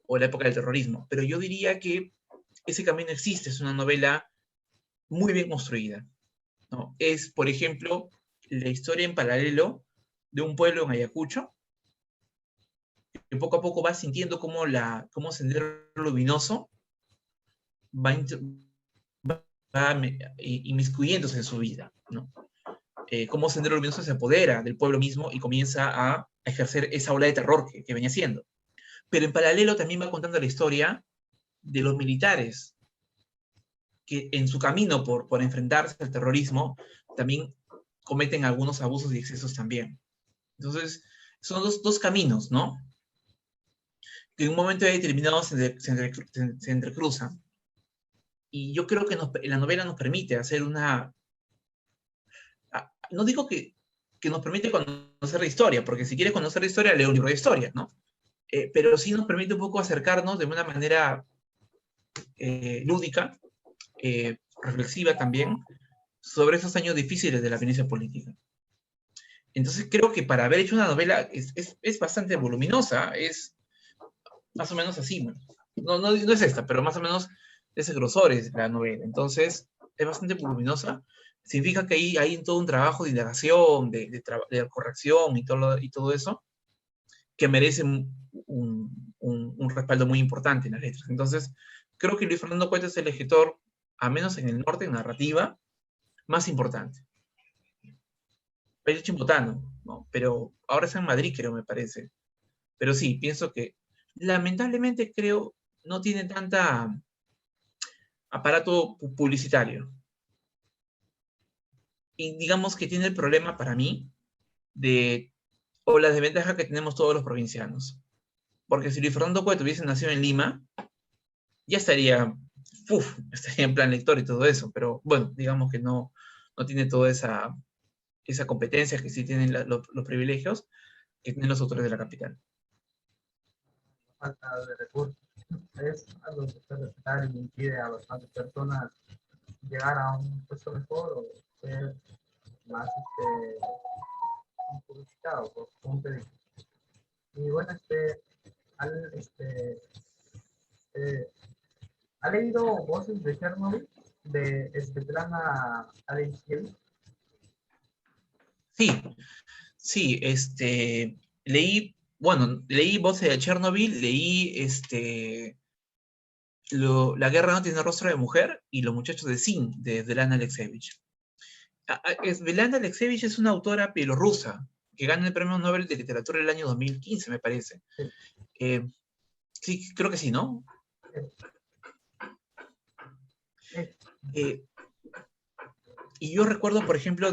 o la época del terrorismo. Pero yo diría que ese camino existe, es una novela muy bien construida, ¿no? Es, por ejemplo, la historia en paralelo de un pueblo en Ayacucho, que poco a poco va sintiendo cómo Sendero Luminoso va, inmiscuyéndose en su vida, ¿no? Cómo Sendero Luminoso se apodera del pueblo mismo y comienza a ejercer esa ola de terror que venía haciendo. Pero en paralelo también va contando la historia de los militares que en su camino por enfrentarse al terrorismo también cometen algunos abusos y excesos también. Entonces, son dos caminos, ¿no? Que en un momento determinado se entrecruzan. Y yo creo que la novela nos permite hacer no digo que nos permite conocer la historia, porque si quieres conocer la historia, lee un libro de historia, ¿no? Pero sí nos permite un poco acercarnos de una manera lúdica, reflexiva también, sobre esos años difíciles de la violencia política. Entonces creo que para haber hecho una novela es bastante voluminosa, es más o menos así. No es esta, pero más o menos de ese grosor es la novela. Entonces es bastante voluminosa. Significa que hay todo un trabajo de indagación, de corrección y todo eso, que merece un respaldo muy importante en las letras. Entonces, creo que Luis Fernando Cueto es el escritor, a menos en el norte, en narrativa, más importante. Es chimbotano, ¿no? Pero ahora está en Madrid, creo, me parece. Pero sí, pienso que lamentablemente creo no tiene tanta aparato publicitario. Y digamos que tiene el problema para mí o la desventaja que tenemos todos los provincianos. Porque si Luis Fernando Cueto hubiese nacido en Lima, ya estaría en plan lector y todo eso. Pero bueno, digamos que no tiene toda esa competencia que sí tienen los privilegios que tienen los autores de la capital. Falta de recursos. Es algo que puede afectar y impide a bastantes personas llegar a un puesto mejor o ser más publicitado, como te digo. Y bueno, al, ¿ha leído Voces de Chernobyl de Svetlana Alexievich? Sí, leí Voces de Chernobyl, leí La guerra no tiene rostro de mujer y Los muchachos de Sin, de Svetlana Alexievich. Svetlana Alexievich es una autora bielorrusa que gana el Premio Nobel de Literatura el año 2015, me parece. Sí, creo que sí, ¿no? Y yo recuerdo, por ejemplo,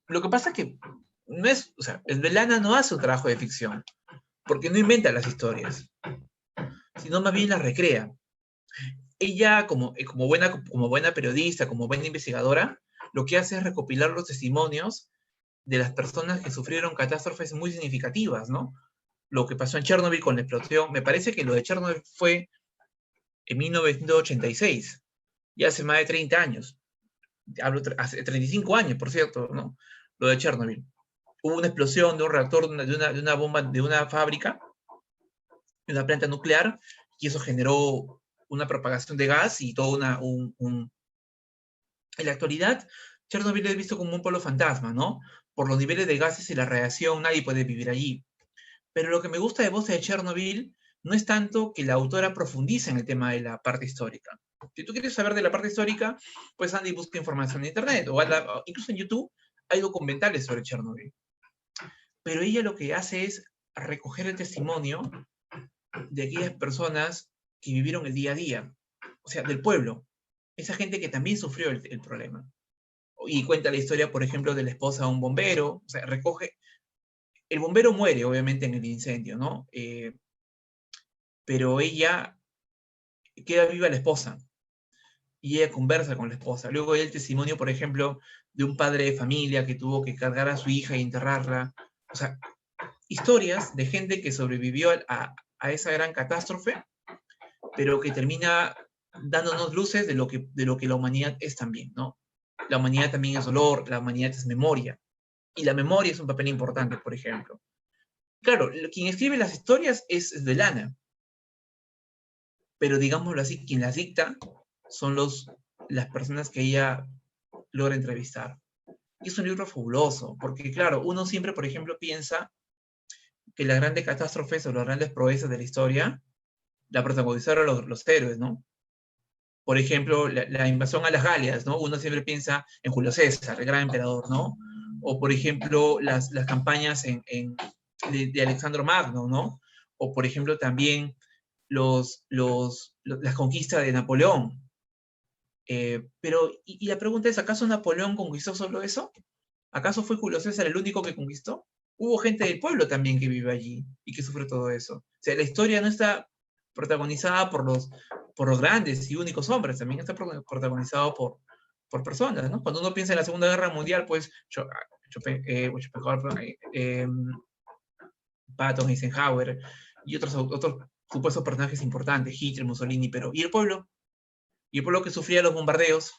lo que pasa es que Svetlana no hace un trabajo de ficción, porque no inventa las historias, sino más bien las recrea. Ella, como buena periodista, como buena investigadora, lo que hace es recopilar los testimonios de las personas que sufrieron catástrofes muy significativas, ¿no? Lo que pasó en Chernobyl con la explosión, me parece que lo de Chernobyl fue en 1986, ya hace más de 30 años. Hace 35 años, por cierto, ¿no? Lo de Chernobyl. Hubo una explosión de un reactor, de una bomba, de una fábrica, de una planta nuclear, y eso generó una propagación de gas y todo en la actualidad, Chernobyl es visto como un pueblo fantasma, ¿no? Por los niveles de gases y la radiación, nadie puede vivir allí. Pero lo que me gusta de Voces de Chernobyl no es tanto que la autora profundice en el tema de la parte histórica. Si tú quieres saber de la parte histórica, pues anda y busca información en internet, o incluso en YouTube hay documentales sobre Chernobyl. Pero ella lo que hace es recoger el testimonio de aquellas personas que vivieron el día a día, o sea, del pueblo, esa gente que también sufrió el problema. Y cuenta la historia, por ejemplo, de la esposa de un bombero, o sea, recoge, el bombero muere, obviamente, en el incendio, ¿no? Pero ella queda viva la esposa, y ella conversa con la esposa. Luego hay el testimonio, por ejemplo, de un padre de familia que tuvo que cargar a su hija y enterrarla. O sea, historias de gente que sobrevivió a esa gran catástrofe, pero que termina dándonos luces de lo que la humanidad es también, ¿no? La humanidad también es dolor, la humanidad es memoria. Y la memoria es un papel importante, por ejemplo. Claro, quien escribe las historias es Delana, pero digámoslo así, quien las dicta son las personas que ella logra entrevistar. Y es un libro fabuloso, porque claro, uno siempre, por ejemplo, piensa que las grandes catástrofes o las grandes proezas de la historia la protagonizaron los héroes, ¿no? Por ejemplo, la invasión a las Galias, ¿no? Uno siempre piensa en Julio César, el gran emperador, ¿no? O, por ejemplo, las campañas de Alejandro Magno, ¿no? O, por ejemplo, también las conquistas de Napoleón. Pero, y la pregunta es, ¿acaso Napoleón conquistó solo eso? ¿Acaso fue Julio César el único que conquistó? Hubo gente del pueblo también que vive allí y que sufre todo eso. O sea, la historia no está protagonizada por los grandes y únicos hombres, también está protagonizado por personas, ¿no? Cuando uno piensa en la Segunda Guerra Mundial, pues Patton, Eisenhower y otros supuestos personajes importantes, Hitler, Mussolini, pero ¿y el pueblo? ¿Y el pueblo que sufría los bombardeos?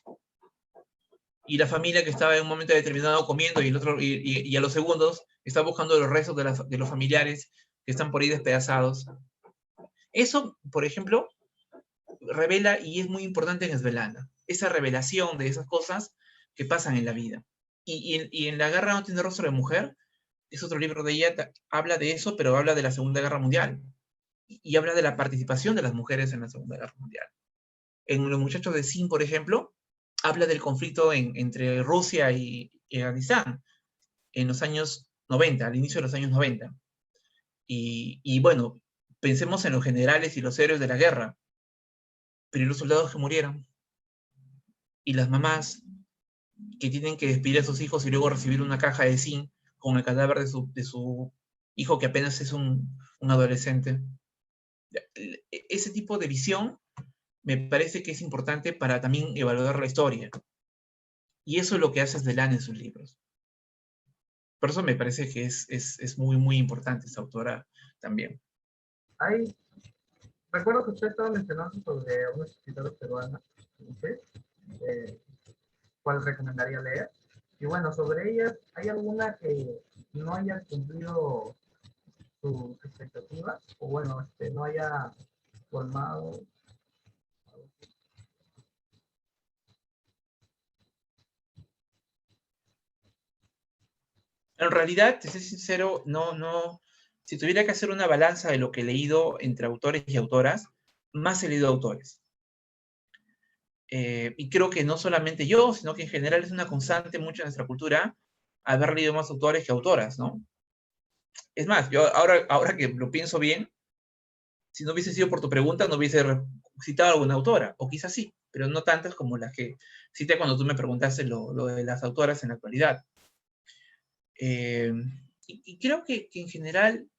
Y la familia que estaba en un momento determinado comiendo y a los segundos está buscando los restos de los familiares que están por ahí despedazados. Eso, por ejemplo, revela y es muy importante en Esvelana, esa revelación de esas cosas que pasan en la vida. Y en La Guerra no tiene rostro de mujer, es otro libro de ella, habla de eso, pero habla de la Segunda Guerra Mundial y habla de la participación de las mujeres en la Segunda Guerra Mundial. En Los Muchachos de Sim, por ejemplo, habla del conflicto entre Rusia y Afganistán en los años 90, al inicio de los años 90. Y bueno, pensemos en los generales y los héroes de la guerra, pero los soldados que murieron, y las mamás que tienen que despedir a sus hijos y luego recibir una caja de zinc con el cadáver de su hijo que apenas es un adolescente. Ese tipo de visión me parece que es importante para también evaluar la historia. Y eso es lo que hace Delana en sus libros. Por eso me parece que es muy, muy importante esta autora también. Recuerdo que usted estaba mencionando sobre unos escritores peruanos, ¿cuál recomendaría leer? Y bueno, sobre ellas, ¿hay alguna que no haya cumplido sus expectativas? O bueno, no haya colmado. En realidad, te soy sincero, si tuviera que hacer una balanza de lo que he leído entre autores y autoras, más he leído autores. Y creo que no solamente yo, sino que en general es una constante mucho en nuestra cultura haber leído más autores que autoras, ¿no? Es más, yo ahora que lo pienso bien, si no hubiese sido por tu pregunta, no hubiese citado a alguna autora, o quizás sí, pero no tantas como las que cité cuando tú me preguntaste lo de las autoras en la actualidad. Y creo que en general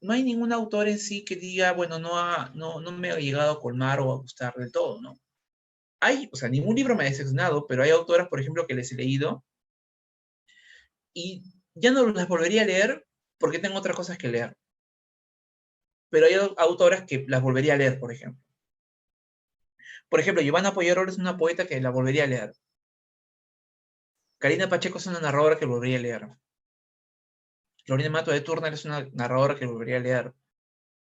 no hay ningún autor en sí que diga, bueno, no me ha llegado a colmar o a gustar del todo, ¿no? O sea, ningún libro me ha decepcionado, pero hay autoras, por ejemplo, que les he leído y ya no las volvería a leer porque tengo otras cosas que leer. Pero hay autoras que las volvería a leer, por ejemplo. Por ejemplo, Giovanna Poyarol es una poeta que la volvería a leer. Karina Pacheco es una narradora que volvería a leer. Lorena Mato de Turner es una narradora que volvería a leer.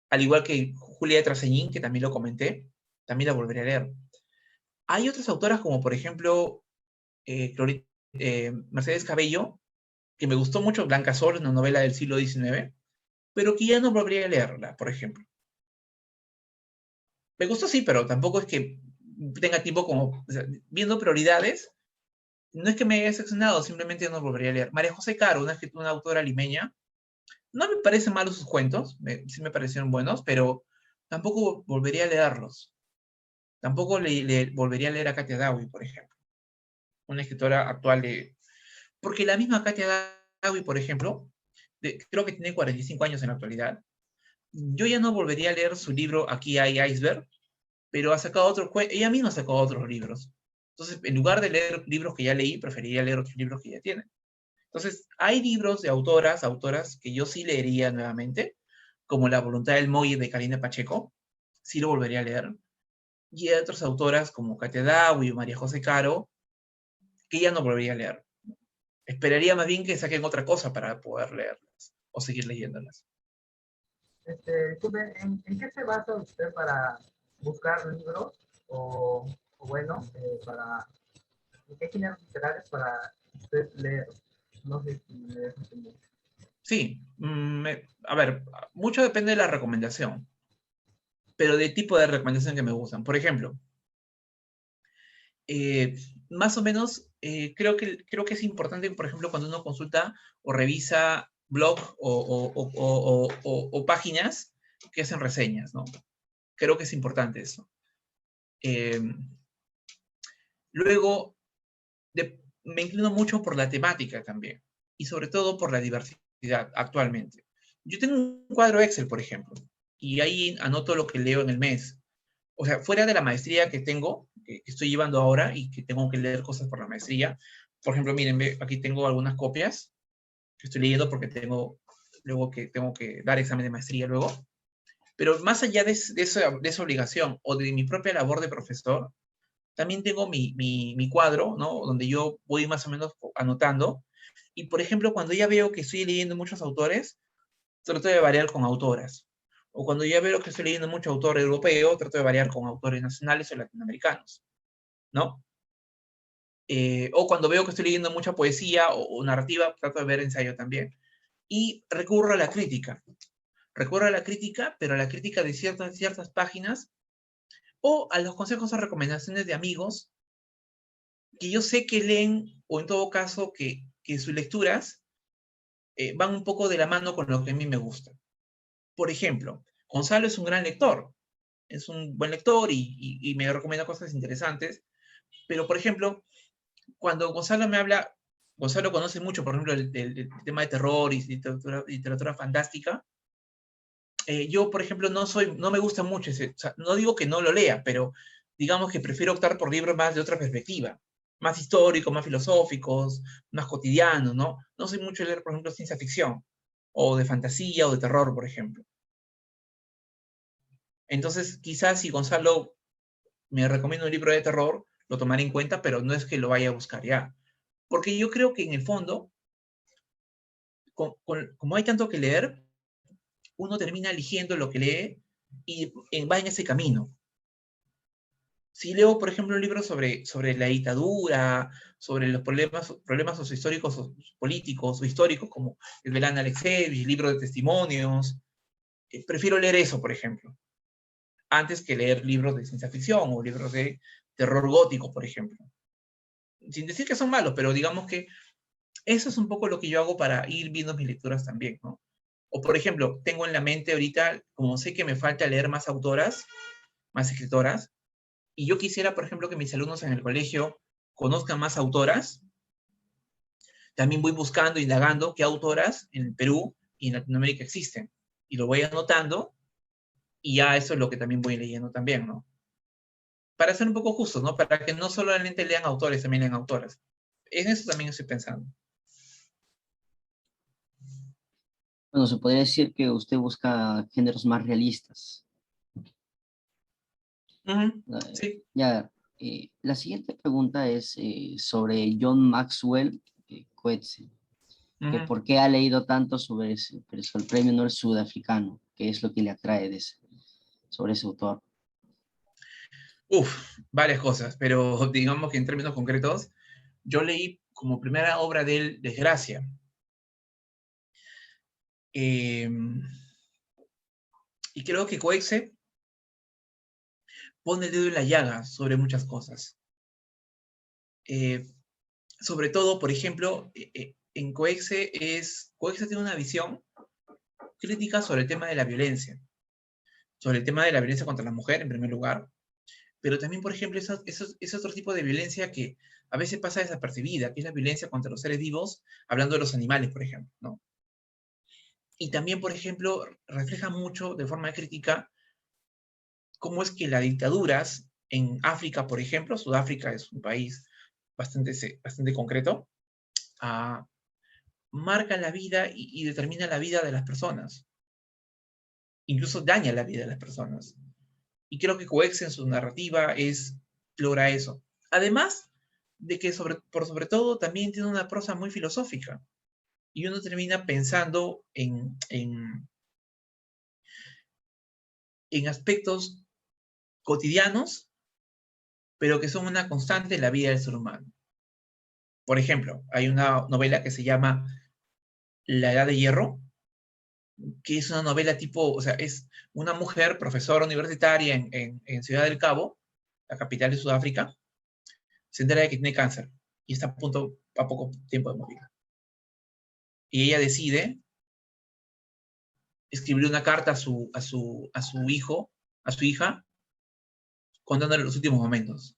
Al igual que Julia de Traseñín, que también lo comenté, también la volvería a leer. Hay otras autoras como, por ejemplo, Mercedes Cabello, que me gustó mucho, Blanca Sol, una novela del siglo XIX, pero que ya no volvería a leerla, por ejemplo. Me gustó sí, pero tampoco es que tenga tiempo como, o sea, viendo prioridades, no es que me haya decepcionado, simplemente no volvería a leer. María José Caro, una autora limeña, No me parecen malos sus cuentos, sí me parecieron buenos, pero tampoco volvería a leerlos. Tampoco volvería a leer a Katia Dawi, por ejemplo, una escritora actual de... Porque la misma Katia Dawi, por ejemplo, creo que tiene 45 años en la actualidad, yo ya no volvería a leer su libro Aquí hay iceberg, pero ha sacado otro, ella misma ha sacado otros libros. Entonces, en lugar de leer libros que ya leí, preferiría leer otros libros que ya tiene. Entonces, hay libros de autoras que yo sí leería nuevamente, como La voluntad del Molle de Karina Pacheco, sí lo volvería a leer. Y hay otras autoras como Katia Dawi o María José Caro, que ya no volvería a leer. Esperaría más bien que saquen otra cosa para poder leerlas o seguir leyéndolas. Disculpe, ¿en qué se basa usted para buscar libros o bueno, ¿en qué géneros literarios para usted leer? No sé si me dejo entender. Sí, a ver, mucho depende de la recomendación, pero del tipo de recomendación que me gustan. Por ejemplo, eh, más o menos, creo que es importante, por ejemplo, cuando uno consulta o revisa blog o páginas que hacen reseñas, ¿no? Creo que es importante eso. Eh, luego, me inclino mucho por la temática también, y sobre todo por la diversidad actualmente. Yo tengo un cuadro Excel, por ejemplo, y ahí anoto lo que leo en el mes. O sea, fuera de la maestría que tengo, que estoy llevando ahora y que tengo que leer cosas por la maestría. Por ejemplo, miren, aquí tengo algunas copias que estoy leyendo porque luego que tengo que dar examen de maestría luego. Pero más allá de esa obligación o de mi propia labor de profesor, también tengo mi cuadro, ¿no? Donde yo voy más o menos anotando. Y, por ejemplo, cuando ya veo que estoy leyendo muchos autores, trato de variar con autoras. O cuando ya veo que estoy leyendo mucho autor europeo, trato de variar con autores nacionales o latinoamericanos, ¿no? O cuando veo que estoy leyendo mucha poesía o narrativa, trato de ver ensayo también. Y recurro a la crítica. Recurro a la crítica, pero a la crítica de ciertas páginas o a los consejos o recomendaciones de amigos que yo sé que leen, o en todo caso que sus lecturas van un poco de la mano con lo que a mí me gusta. Por ejemplo, Gonzalo es un gran lector, es un buen lector y me recomienda cosas interesantes, pero por ejemplo, cuando Gonzalo me habla, Gonzalo conoce mucho, por ejemplo, el tema de terror y literatura fantástica. Yo, por ejemplo, no me gusta mucho ese, o sea, no digo que no lo lea, pero digamos que prefiero optar por libros más de otra perspectiva, más históricos, más filosóficos, más cotidianos, ¿no? No soy mucho de leer, por ejemplo, ciencia ficción, o de fantasía, o de terror, por ejemplo. Entonces, quizás si Gonzalo me recomienda un libro de terror, lo tomaré en cuenta, pero no es que lo vaya a buscar ya. Porque yo creo que en el fondo, como hay tanto que leer, uno termina eligiendo lo que lee y va en ese camino. Si leo, por ejemplo, un libro sobre la dictadura, sobre los problemas sociohistóricos o políticos o históricos, como el de Belán Alexevich, libro de testimonios, prefiero leer eso, por ejemplo, antes que leer libros de ciencia ficción o libros de terror gótico, por ejemplo. Sin decir que son malos, pero digamos que eso es un poco lo que yo hago para ir viendo mis lecturas también, ¿no? O, por ejemplo, tengo en la mente ahorita, como sé que me falta leer más autoras, más escritoras, y yo quisiera, por ejemplo, que mis alumnos en el colegio conozcan más autoras, también voy buscando, indagando qué autoras en el Perú y en Latinoamérica existen. Y lo voy anotando, y ya eso es lo que también voy leyendo también, ¿no? Para ser un poco justos, ¿no? Para que no solamente lean autores, también lean autoras. En eso también estoy pensando. Bueno, se podría decir que usted busca géneros más realistas. Sí. Ya, la siguiente pregunta es sobre John Maxwell Coetzee, que por qué ha leído tanto sobre el premio Nobel sudafricano, qué es lo que le atrae sobre ese autor. Varias cosas, pero digamos que en términos concretos, yo leí como primera obra de él, Desgracia. Y creo que Coetzee pone el dedo en la llaga sobre muchas cosas. Sobre todo, por ejemplo, en Coetzee tiene una visión crítica sobre el tema de la violencia, sobre el tema de la violencia contra la mujer, en primer lugar, pero también, por ejemplo, ese otro tipo de violencia que a veces pasa desapercibida, que es la violencia contra los seres vivos, hablando de los animales, por ejemplo, ¿no? Y también, por ejemplo, refleja mucho de forma crítica cómo es que las dictaduras en África, por ejemplo, Sudáfrica es un país bastante concreto, uh, marcan la vida y determinan la vida de las personas. Incluso daña la vida de las personas. Y creo que Coex en su narrativa explora eso. Además de que por sobre todo también tiene una prosa muy filosófica. Y uno termina pensando en aspectos cotidianos, pero que son una constante en la vida del ser humano. Por ejemplo, hay una novela que se llama La Edad de Hierro, que es una novela tipo, o sea, es una mujer profesora universitaria en Ciudad del Cabo, la capital de Sudáfrica, se entera de que tiene cáncer y está a poco tiempo de morir. Y ella decide escribir una carta a su hijo, a su hija, contándole los últimos momentos.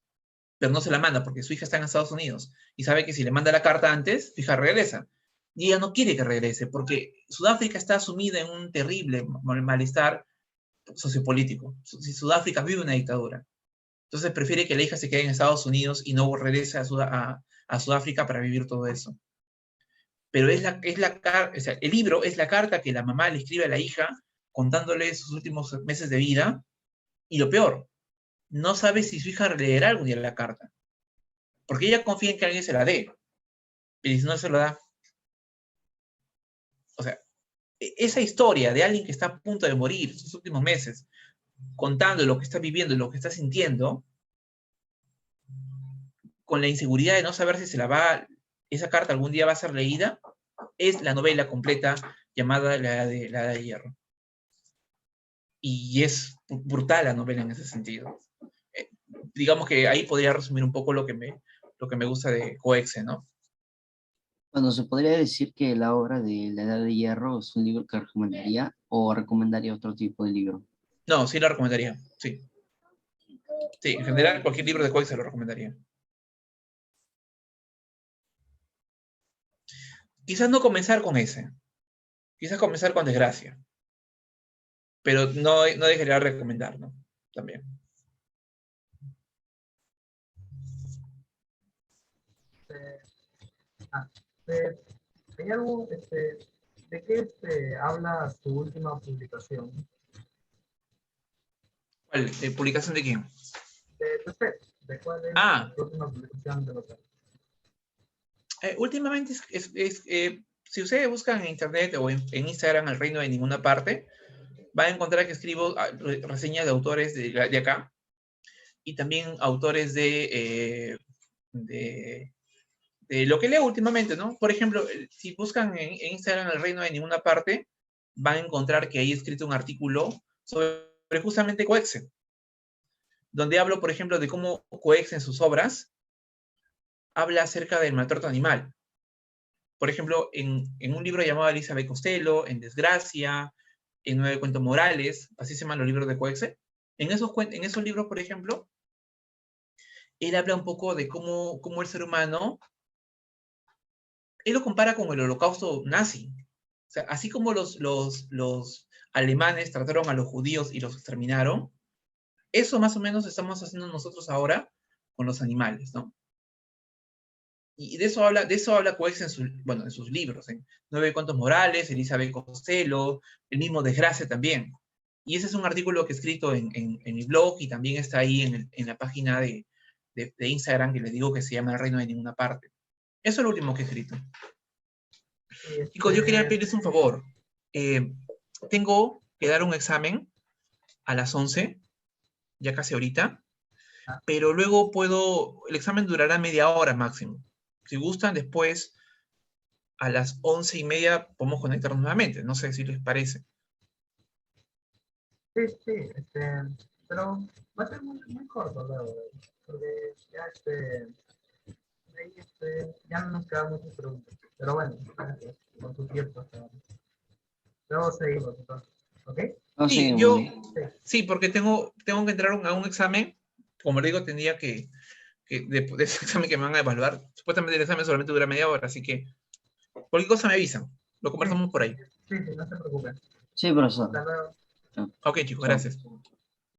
Pero no se la manda porque su hija está en Estados Unidos y sabe que si le manda la carta antes, su hija regresa. Y ella no quiere que regrese porque Sudáfrica está sumida en un terrible malestar sociopolítico. Si Sudáfrica vive una dictadura. Entonces prefiere que la hija se quede en Estados Unidos y no regrese a Sudáfrica para vivir todo eso. Pero o sea, el libro es la carta que la mamá le escribe a la hija contándole sus últimos meses de vida, y lo peor, no sabe si su hija leerá algún día la carta, porque ella confía en que alguien se la dé, y si no se lo da. O sea, esa historia de alguien que está a punto de morir sus últimos meses, contando lo que está viviendo y lo que está sintiendo, con la inseguridad de no saber si esa carta algún día va a ser leída, es la novela completa llamada La Edad de Hierro. Y es brutal la novela en ese sentido. Digamos que ahí podría resumir un poco lo que me gusta de Coexe, ¿no? Bueno, se podría decir que la obra de La Edad de Hierro es un libro que recomendaría o recomendaría otro tipo de libro. No, sí lo recomendaría, sí. Sí, en general cualquier libro de Coexe lo recomendaría. Quizás no comenzar con ese, quizás comenzar con Desgracia, pero no dejaría de recomendar, ¿no? También. Ah, eh, ¿Hay algo, de qué habla tu última publicación? ¿Cuál? ¿Publicación de quién? De usted, ¿de cuál es Ah, tu última publicación de local? últimamente si ustedes buscan en internet o en Instagram El Reino de Ninguna Parte, van a encontrar que escribo reseñas de autores de acá y también autores de lo que leo últimamente, ¿no? Por ejemplo, si buscan en Instagram El Reino de Ninguna Parte, van a encontrar que ahí he escrito un artículo sobre justamente Coexe, donde hablo, por ejemplo, de cómo Coexe en sus obras habla acerca del maltrato animal. Por ejemplo, en un libro llamado Elizabeth Costello, en Desgracia, en Nueve Cuentos Morales, así se llaman los libros de Coexe. En esos libros, por ejemplo, él habla un poco de cómo el ser humano, él lo compara con el holocausto nazi. O sea, así como los alemanes trataron a los judíos y los exterminaron, eso más o menos estamos haciendo nosotros ahora con los animales, ¿no? Y de eso habla Coex en sus libros, en Nueve Cuentos Morales, Elizabeth Costello, el mismo Desgracia también. Y ese es un artículo que he escrito en mi blog y también está ahí en la página de Instagram que les digo que se llama El Reino de Ninguna Parte. Eso es lo último que he escrito. Sí, Chicos, yo quería pedirles un favor. Tengo que dar un examen a las 11, ya casi ahorita, pero luego el examen durará media hora máximo. Si gustan, después a las 11:30 podemos conectarnos nuevamente. No sé si les parece. sí, sí, pero va a ser muy, muy corto, luego, porque ya, ahí, ya no nos quedan muchas preguntas. Pero bueno, gracias por tu tiempo. Hasta ahora. Luego seguimos, entonces. ¿Ok? No, Sí, seguimos. yo, Sí. sí, porque tengo que entrar a un examen, como le digo, tendría de ese examen que me van a evaluar, supuestamente el examen solamente dura media hora, así que cualquier cosa me avisan, lo conversamos por ahí. Sí, sí, no se preocupen. Sí, profesor. Hasta luego. Chao. Ok, chicos, Chao. gracias.